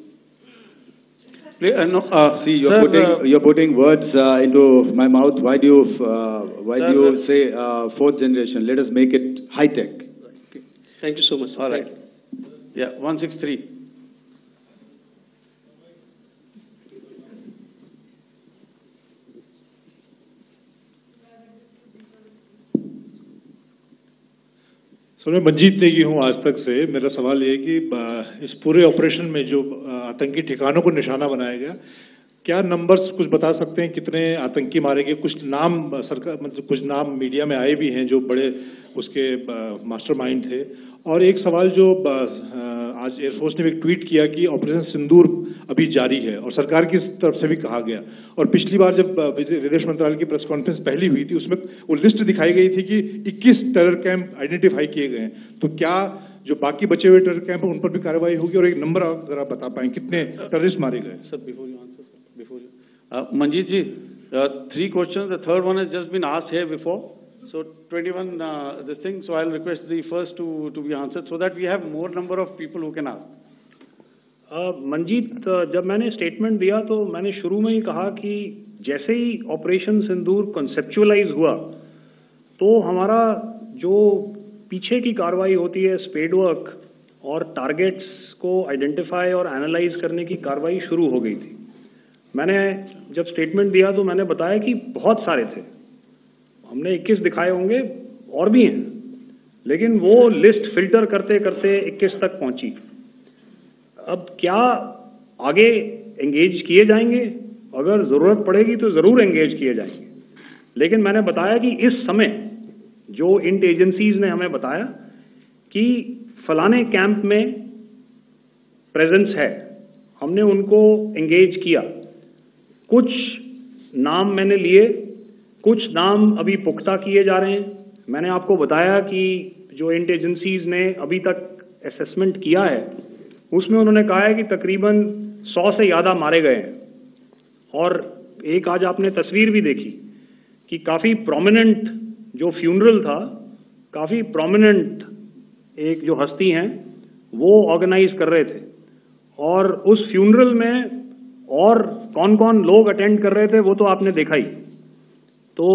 No, see, you're putting words into my mouth. Why do you say fourth generation? Let us make it high tech. Okay. Thank you so much. All right. Yeah, 163. Sir मैं मंजीत नेगी हूँ आज तक से। मेरा सवाल ये है कि इस पूरे ऑपरेशन में जो आतंकी ठिकानों को निशाना बनाया गया, क्या नंबर्स कुछ बता सकते हैं कितने आतंकी मारे गए? कुछ नाम सरकार मतलब कुछ नाम मीडिया में आए भी हैं जो बड़े उसके मास्टरमाइंड थे। और एक सवाल जो आज एयरफोर्स ने भी ट्वीट किया कि ऑपरेशन सिंदूर अभी जारी है और सरकार की तरफ से भी कहा गया। और पिछली बार जब विदेश मंत्रालय की प्रेस कॉन्फ्रेंस पहली हुई थी उसमें वो लिस्ट दिखाई गई थी कि 21 टेरर कैंप आइडेंटिफाई किए गए हैं। तो क्या जो बाकी बचे हुए टेरर कैंप उन पर भी कार्रवाई होगी? और एक नंबर अगर आप बता पाएं कितने टेररिस्ट मारे गए? Sir before you answer sir, before you Manjeet ji, 3 questions. The third one has just been asked here before. So 21 this thing. So I'll request the first to be answered so that we have more number of people who can ask. Manjeet, जब मैंने statement दिया तो मैंने शुरू में ही कहा कि जैसे ही ऑपरेशन सिंदूर कॉन्सेप्चुअलाइज हुआ तो हमारा जो पीछे की कार्रवाई होती है स्पेड वर्क और टारगेट्स को आइडेंटिफाई और एनालाइज करने की कार्रवाई शुरू हो गई थी। मैंने जब स्टेटमेंट दिया तो मैंने बताया कि बहुत सारे थे, हमने 21 दिखाए होंगे और भी हैं, लेकिन वो लिस्ट फिल्टर करते करते 21 तक पहुंची। अब क्या आगे एंगेज किए जाएंगे? अगर जरूरत पड़ेगी तो जरूर एंगेज किए जाएंगे, लेकिन मैंने बताया कि इस समय जो इंट एजेंसीज ने हमें बताया कि फलाने कैंप में प्रेजेंस है, हमने उनको एंगेज किया। कुछ नाम मैंने लिए, कुछ नाम अभी पुख्ता किए जा रहे हैं। मैंने आपको बताया कि जो इंट एजेंसीज ने अभी तक असेसमेंट किया है उसमें उन्होंने कहा है कि तकरीबन 100 से ज़्यादा मारे गए हैं। और एक आज आपने तस्वीर भी देखी कि काफ़ी प्रोमिनेंट जो फ्यूनरल था, काफ़ी प्रोमिनेंट एक जो हस्ती हैं वो ऑर्गेनाइज कर रहे थे, और उस फ्यूनरल में और कौन कौन लोग अटेंड कर रहे थे वो तो आपने देखा ही। तो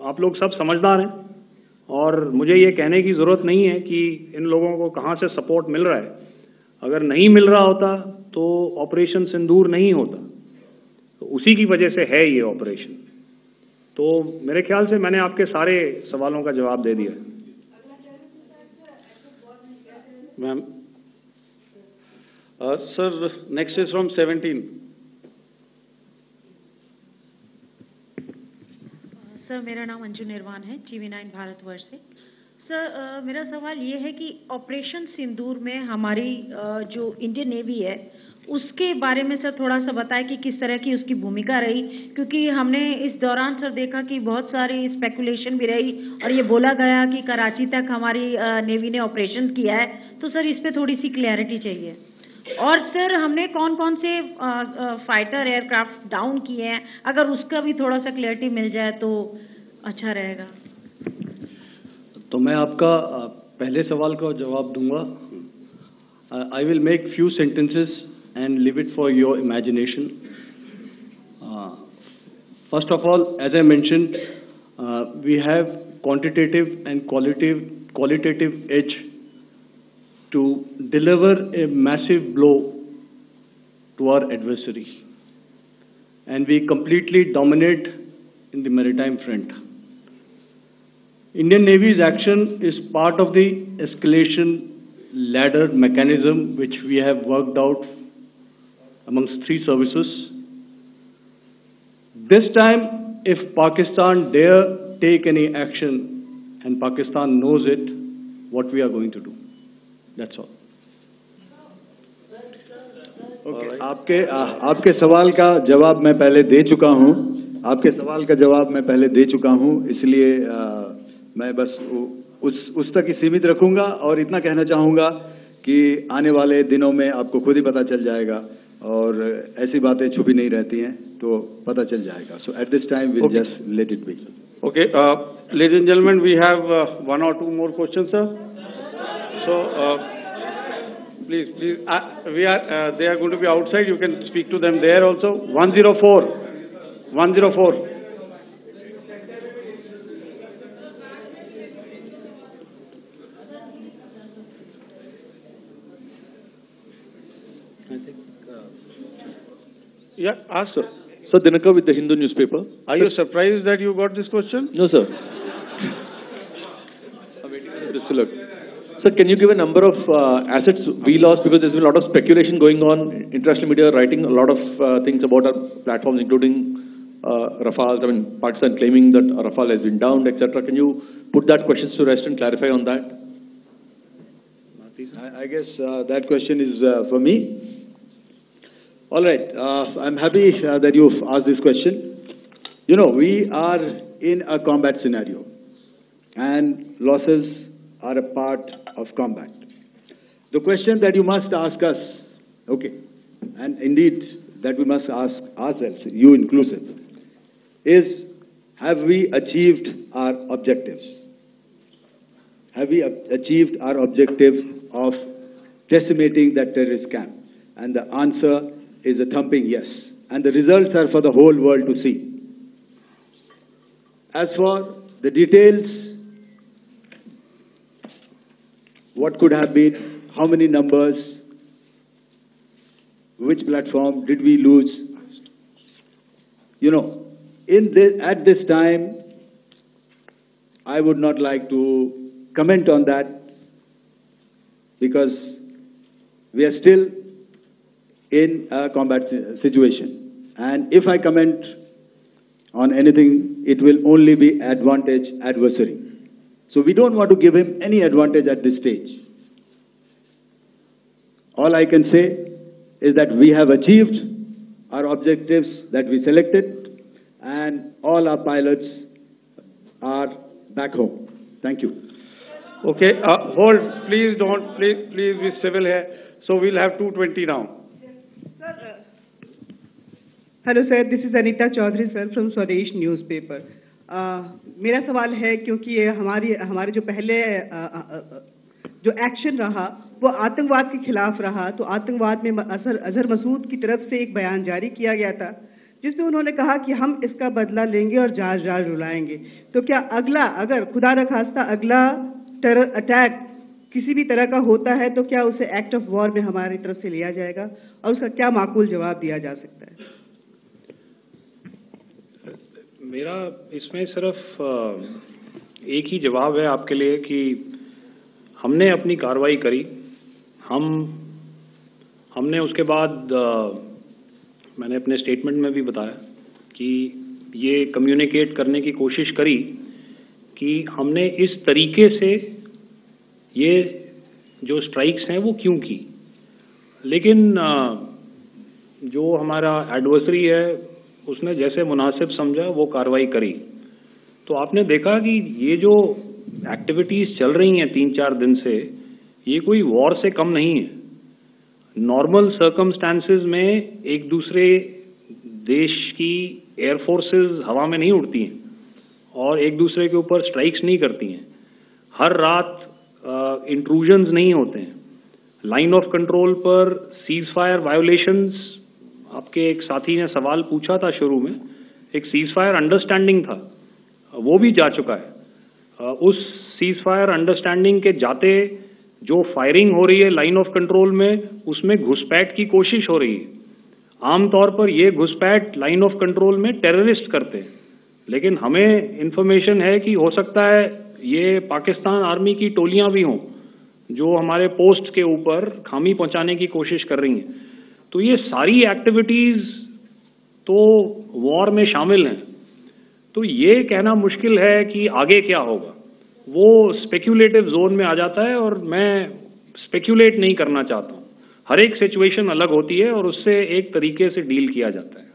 आप लोग सब समझदार हैं और मुझे ये कहने की ज़रूरत नहीं है कि इन लोगों को कहाँ से सपोर्ट मिल रहा है। अगर नहीं मिल रहा होता तो ऑपरेशन सिंदूर नहीं होता, तो उसी की वजह से है ये ऑपरेशन। तो मेरे ख्याल से मैंने आपके सारे सवालों का जवाब दे दिया। Ma'am sir, next is from 17। Sir मेरा नाम अंजू निर्वाण है, TV9 भारतवर्ष से। सर मेरा सवाल ये है कि ऑपरेशन सिंदूर में हमारी जो इंडियन नेवी है उसके बारे में सर थोड़ा सा बताएं कि किस तरह की उसकी भूमिका रही, क्योंकि हमने इस दौरान सर देखा कि बहुत सारी स्पेकुलेशन भी रही और ये बोला गया कि कराची तक हमारी नेवी ने ऑपरेशन किया है। तो सर इस पे थोड़ी सी क्लैरिटी चाहिए। और सर हमने कौन कौन से फाइटर एयरक्राफ्ट डाउन किए हैं, अगर उसका भी थोड़ा सा क्लैरिटी मिल जाए तो अच्छा रहेगा। तो मैं आपका पहले सवाल का जवाब दूंगा। I will make few sentences and leave it for your imagination. First of all, as I mentioned, we have quantitative and qualitative edge to deliver a massive blow to our adversary, and we completely dominate in the maritime front. Indian Navy's action is part of the escalation ladder mechanism which we have worked out amongst 3 services. This time, if Pakistan dare take any action, and Pakistan knows it, what we are going to do. That's all. Okay. आपके सवाल का जवाब मैं पहले दे चुका हूं। आपके सवाल का जवाब मैं पहले दे चुका हूं, इसलिए मैं बस उस तक ही सीमित रखूंगा और इतना कहना चाहूंगा कि आने वाले दिनों में आपको खुद ही पता चल जाएगा, और ऐसी बातें छुपी नहीं रहती हैं, तो पता चल जाएगा। So at this time we'll just let it be. Okay, ladies and gentlemen, we have 1 or 2 more questions, sir. So please, they are going to be outside. You can speak to them there also. 104. Yeah, ask sir. Sir, Dinakar with the Hindu newspaper. Are you surprised that you got this question? No, sir. Mr. Look. Sir, can you give a number of assets we lost, because there's been a lot of speculation going on, international media writing a lot of things about our platforms, including Rafale. I mean, Pakistan claiming that Rafale has been downed, etc. Can you put that question to rest and clarify on that? I guess that question is for me. All right, I'm happy that you've asked this question. You know, we are in a combat scenario, and losses are a part of combat. The question that you must ask us, okay, and indeed that we must ask ourselves, you inclusive, is have we achieved our objectives? Have we achieved our objective of decimating that terrorist camp? And the answer is a thumping yes. And the results are for the whole world to see. As for the details, what could have been, how many numbers, which platform did we lose? You know, at this time, I would not like to comment on that, because we are still in a combat situation. And if I comment on anything, it will only be advantage adversary. So we don't want to give him any advantage at this stage. All I can say is that we have achieved our objectives that we selected, and all our pilots are back home. Thank you. Okay, hold. Please don't. Please be civil here. So we'll have 220 now. Hello sir, this is Anita Chaudhary sir from Swadesh newspaper. मेरा सवाल है, क्योंकि ये हमारे जो पहले जो action रहा वो आतंकवाद के खिलाफ रहा, तो आतंकवाद में अजहर मसूद की तरफ से एक बयान जारी किया गया था जिसमें उन्होंने कहा कि हम इसका बदला लेंगे और जहाज जहाज रुलाएंगे। तो क्या अगला, अगर खुदा न खास्ता अगला टेरर अटैक किसी भी तरह का होता है, तो क्या उसे एक्ट ऑफ वॉर में हमारी तरफ से लिया जाएगा और उसका क्या माकूल जवाब दिया जा सकता है? मेरा इसमें सिर्फ एक ही जवाब है आपके लिए कि हमने अपनी कार्रवाई करी। हमने उसके बाद मैंने अपने स्टेटमेंट में भी बताया कि ये कम्युनिकेट करने की कोशिश करी कि हमने इस तरीके से ये जो स्ट्राइक्स हैं वो क्यों की। लेकिन जो हमारा एडवर्सरी है उसने जैसे मुनासिब समझा वो कार्रवाई करी। तो आपने देखा कि ये जो एक्टिविटीज चल रही हैं 3-4 दिन से, ये कोई वॉर से कम नहीं है। नॉर्मल सर्कमस्टांसेस में एक दूसरे देश की एयरफोर्सेस हवा में नहीं उड़ती हैं और एक दूसरे के ऊपर स्ट्राइक्स नहीं करती हैं। हर रात इंट्रूजन्स नहीं होते हैं। लाइन ऑफ कंट्रोल पर सीज फायर वायोलेशंस, आपके एक साथी ने सवाल पूछा था शुरू में, एक सीज फायर अंडरस्टैंडिंग था, वो भी जा चुका है। उस सीज फायर अंडरस्टैंडिंग के जाते जो फायरिंग हो रही है लाइन ऑफ कंट्रोल में, उसमें घुसपैठ की कोशिश हो रही है। आमतौर पर ये घुसपैठ लाइन ऑफ कंट्रोल में टेररिस्ट करते हैं, लेकिन हमें इंफॉर्मेशन है कि हो सकता है ये पाकिस्तान आर्मी की टोलियां भी हों जो हमारे पोस्ट के ऊपर खामी पहुंचाने की कोशिश कर रही हैं। तो ये सारी एक्टिविटीज तो वॉर में शामिल हैं। तो ये कहना मुश्किल है कि आगे क्या होगा, वो स्पेक्यूलेटिव जोन में आ जाता है और मैं स्पेक्यूलेट नहीं करना चाहता हूँ। हर एक सिचुएशन अलग होती है और उससे एक तरीके से डील किया जाता है।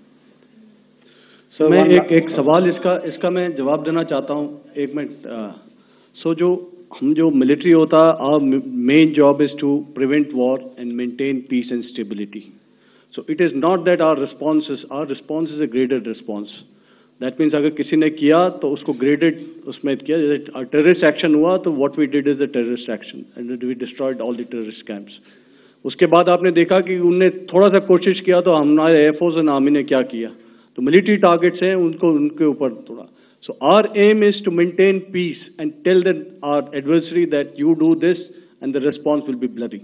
सर, मैं एक सवाल इसका मैं जवाब देना चाहता हूँ, 1 मिनट। जो मिलिट्री होता है, our main job is to prevent war and maintain peace and stability. So it is not that our response is a graded response. That means अगर किसी ने किया तो उसको graded उसमें किया। जैसे terrorist action हुआ तो what we did is the terrorist action and we destroyed all the terrorist camps. उसके बाद आपने देखा कि उनने थोड़ा सा कोशिश किया तो हमारे एयरफोर्स एंड आर्मी ने क्या किया, तो मिलिट्री टारगेट्स हैं उनके ऊपर थोड़ा। So our aim is to maintain peace and tell our adversary that you do this and the response will be bloody.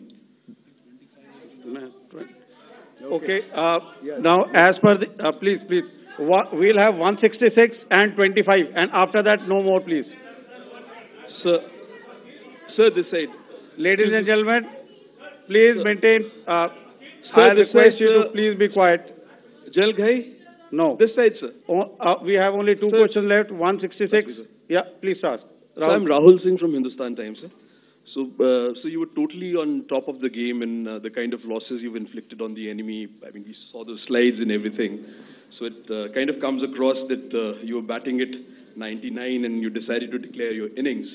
Okay. Now, as per the, please, we'll have 166 and 25, and after that, no more, please. Sir, this side. Ladies and gentlemen, please maintain. I this request side, you to please be quiet. Jal Ghai? No. This side, sir. We have only two questions left. 166. Yeah, please ask. So I'm Rahul Singh from Hindustan Times, sir. So you were totally on top of the game in the kind of losses you've inflicted on the enemy. I mean, we saw the slides and everything. So it kind of comes across that you were batting it 99 and you decided to declare your innings.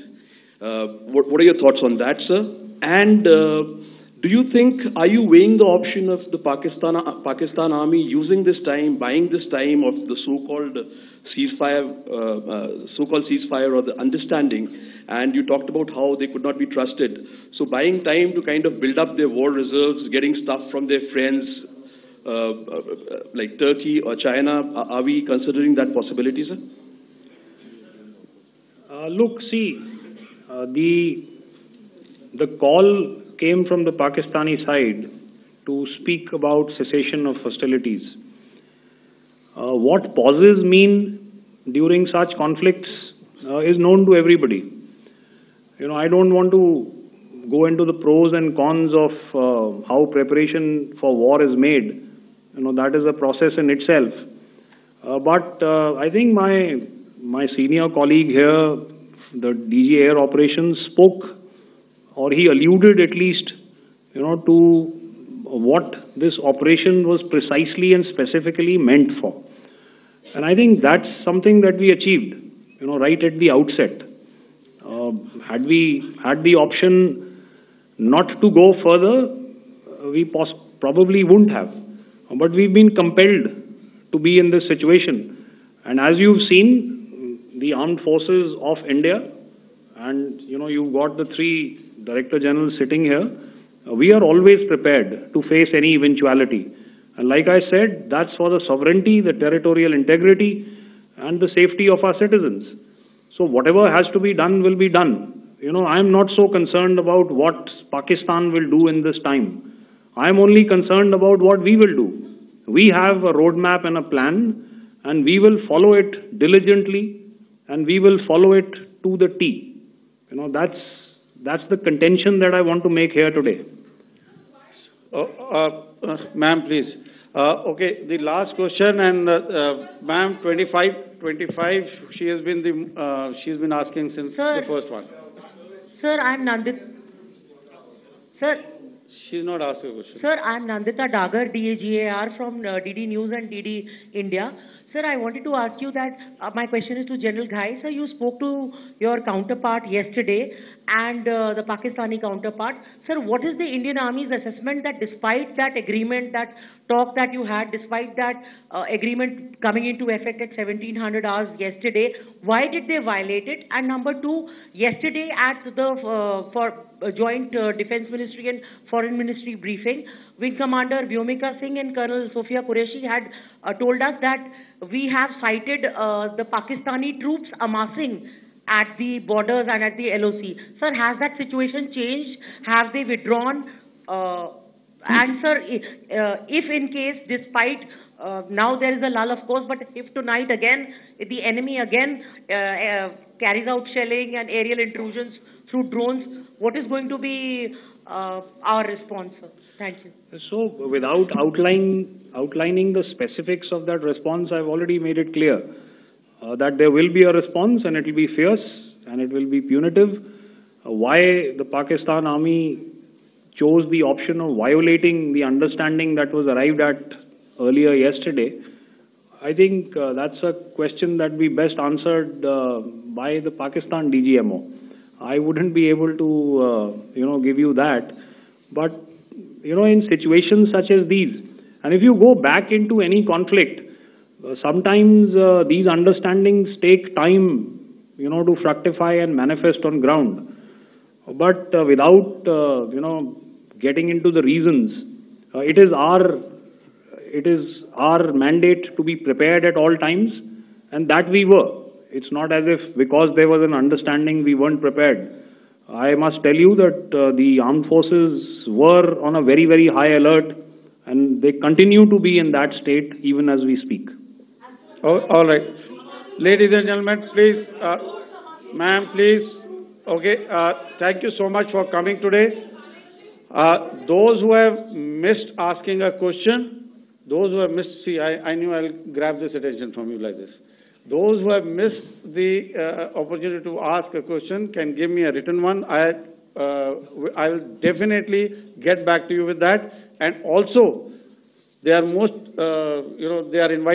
What are your thoughts on that, sir? And do you think, are you weighing the option of the Pakistan army using this time, buying this time of the so-called ceasefire or the understanding? And you talked about how they could not be trusted. So buying time to kind of build up their war reserves, getting stuff from their friends like Turkey or China, are we considering that possibility, sir? Look, see, the call came from the Pakistani side to speak about cessation of hostilities. What pauses mean during such conflicts is known to everybody. You know, I don't want to go into the pros and cons of how preparation for war is made. You know, that is a process in itself. But I think my senior colleague here, the DG Air Operations, spoke, or he alluded at least, you know, to what this operation was precisely and specifically meant for. And I think that's something that we achieved, you know, right at the outset. Had we had the option not to go further, we probably wouldn't have. But we've been compelled to be in this situation. And as you've seen, the armed forces of India, and you know, you've got the three Director Generals sitting here, we are always prepared to face any eventuality. And like I said, that's for the sovereignty, the territorial integrity, and the safety of our citizens. So whatever has to be done will be done. You know, I'm not so concerned about what Pakistan will do in this time. I'm only concerned about what we will do. We have a roadmap and a plan, and we will follow it diligently, and we will follow it to the T. You know, that's the contention that I want to make here today. Ma'am, please. Okay, the last question, and ma'am, 25. She's been asking since the first one. Sir, I'm Nandita. Sir. She's not asking a question. Sir, I'm Nandita Dagar, DAGAR from DD News and DD India. Sir, I wanted to ask you that my question is to General Ghai. Sir, you spoke to your counterpart yesterday and the Pakistani counterpart. Sir, what is the Indian Army's assessment that despite that agreement, that talk that you had, despite that agreement coming into effect at 1700 hours yesterday, why did they violate it? And number two, yesterday at the Joint Defense Ministry and Foreign Ministry briefing, Wing Commander Vyomika Singh and Colonel Sophia Qureshi had told us that we have cited the Pakistani troops amassing at the borders and at the LOC. Sir, has that situation changed? Have they withdrawn? And sir, if in case, despite now there is a lull, of course, but if tonight again the enemy again carries out shelling and aerial intrusions through drones, what is going to be our response, sir? Thank you. So, without outlining the specifics of that response, I've already made it clear that there will be a response, and it will be fierce and it will be punitive. Why the Pakistan Army chose the option of violating the understanding that was arrived at earlier yesterday, I think that's a question that we best answered by the Pakistan DGMO. I wouldn't be able to, give you that. But, in situations such as these, and if you go back into any conflict, sometimes these understandings take time, to fructify and manifest on ground. But without, getting into the reasons, it is our mandate to be prepared at all times, and that we were. It's not as if because there was an understanding we weren't prepared. I must tell you that the armed forces were on a very, very high alert, and they continue to be in that state even as we speak. Oh, all right. Ladies and gentlemen, please, ma'am, please, Okay, thank you so much for coming today. Those who have missed asking a question, those who have missed, see, I knew I'll grab this attention from you like this. Those who have missed the opportunity to ask a question can give me a written one. I'll definitely get back to you with that. And also, they are they are invited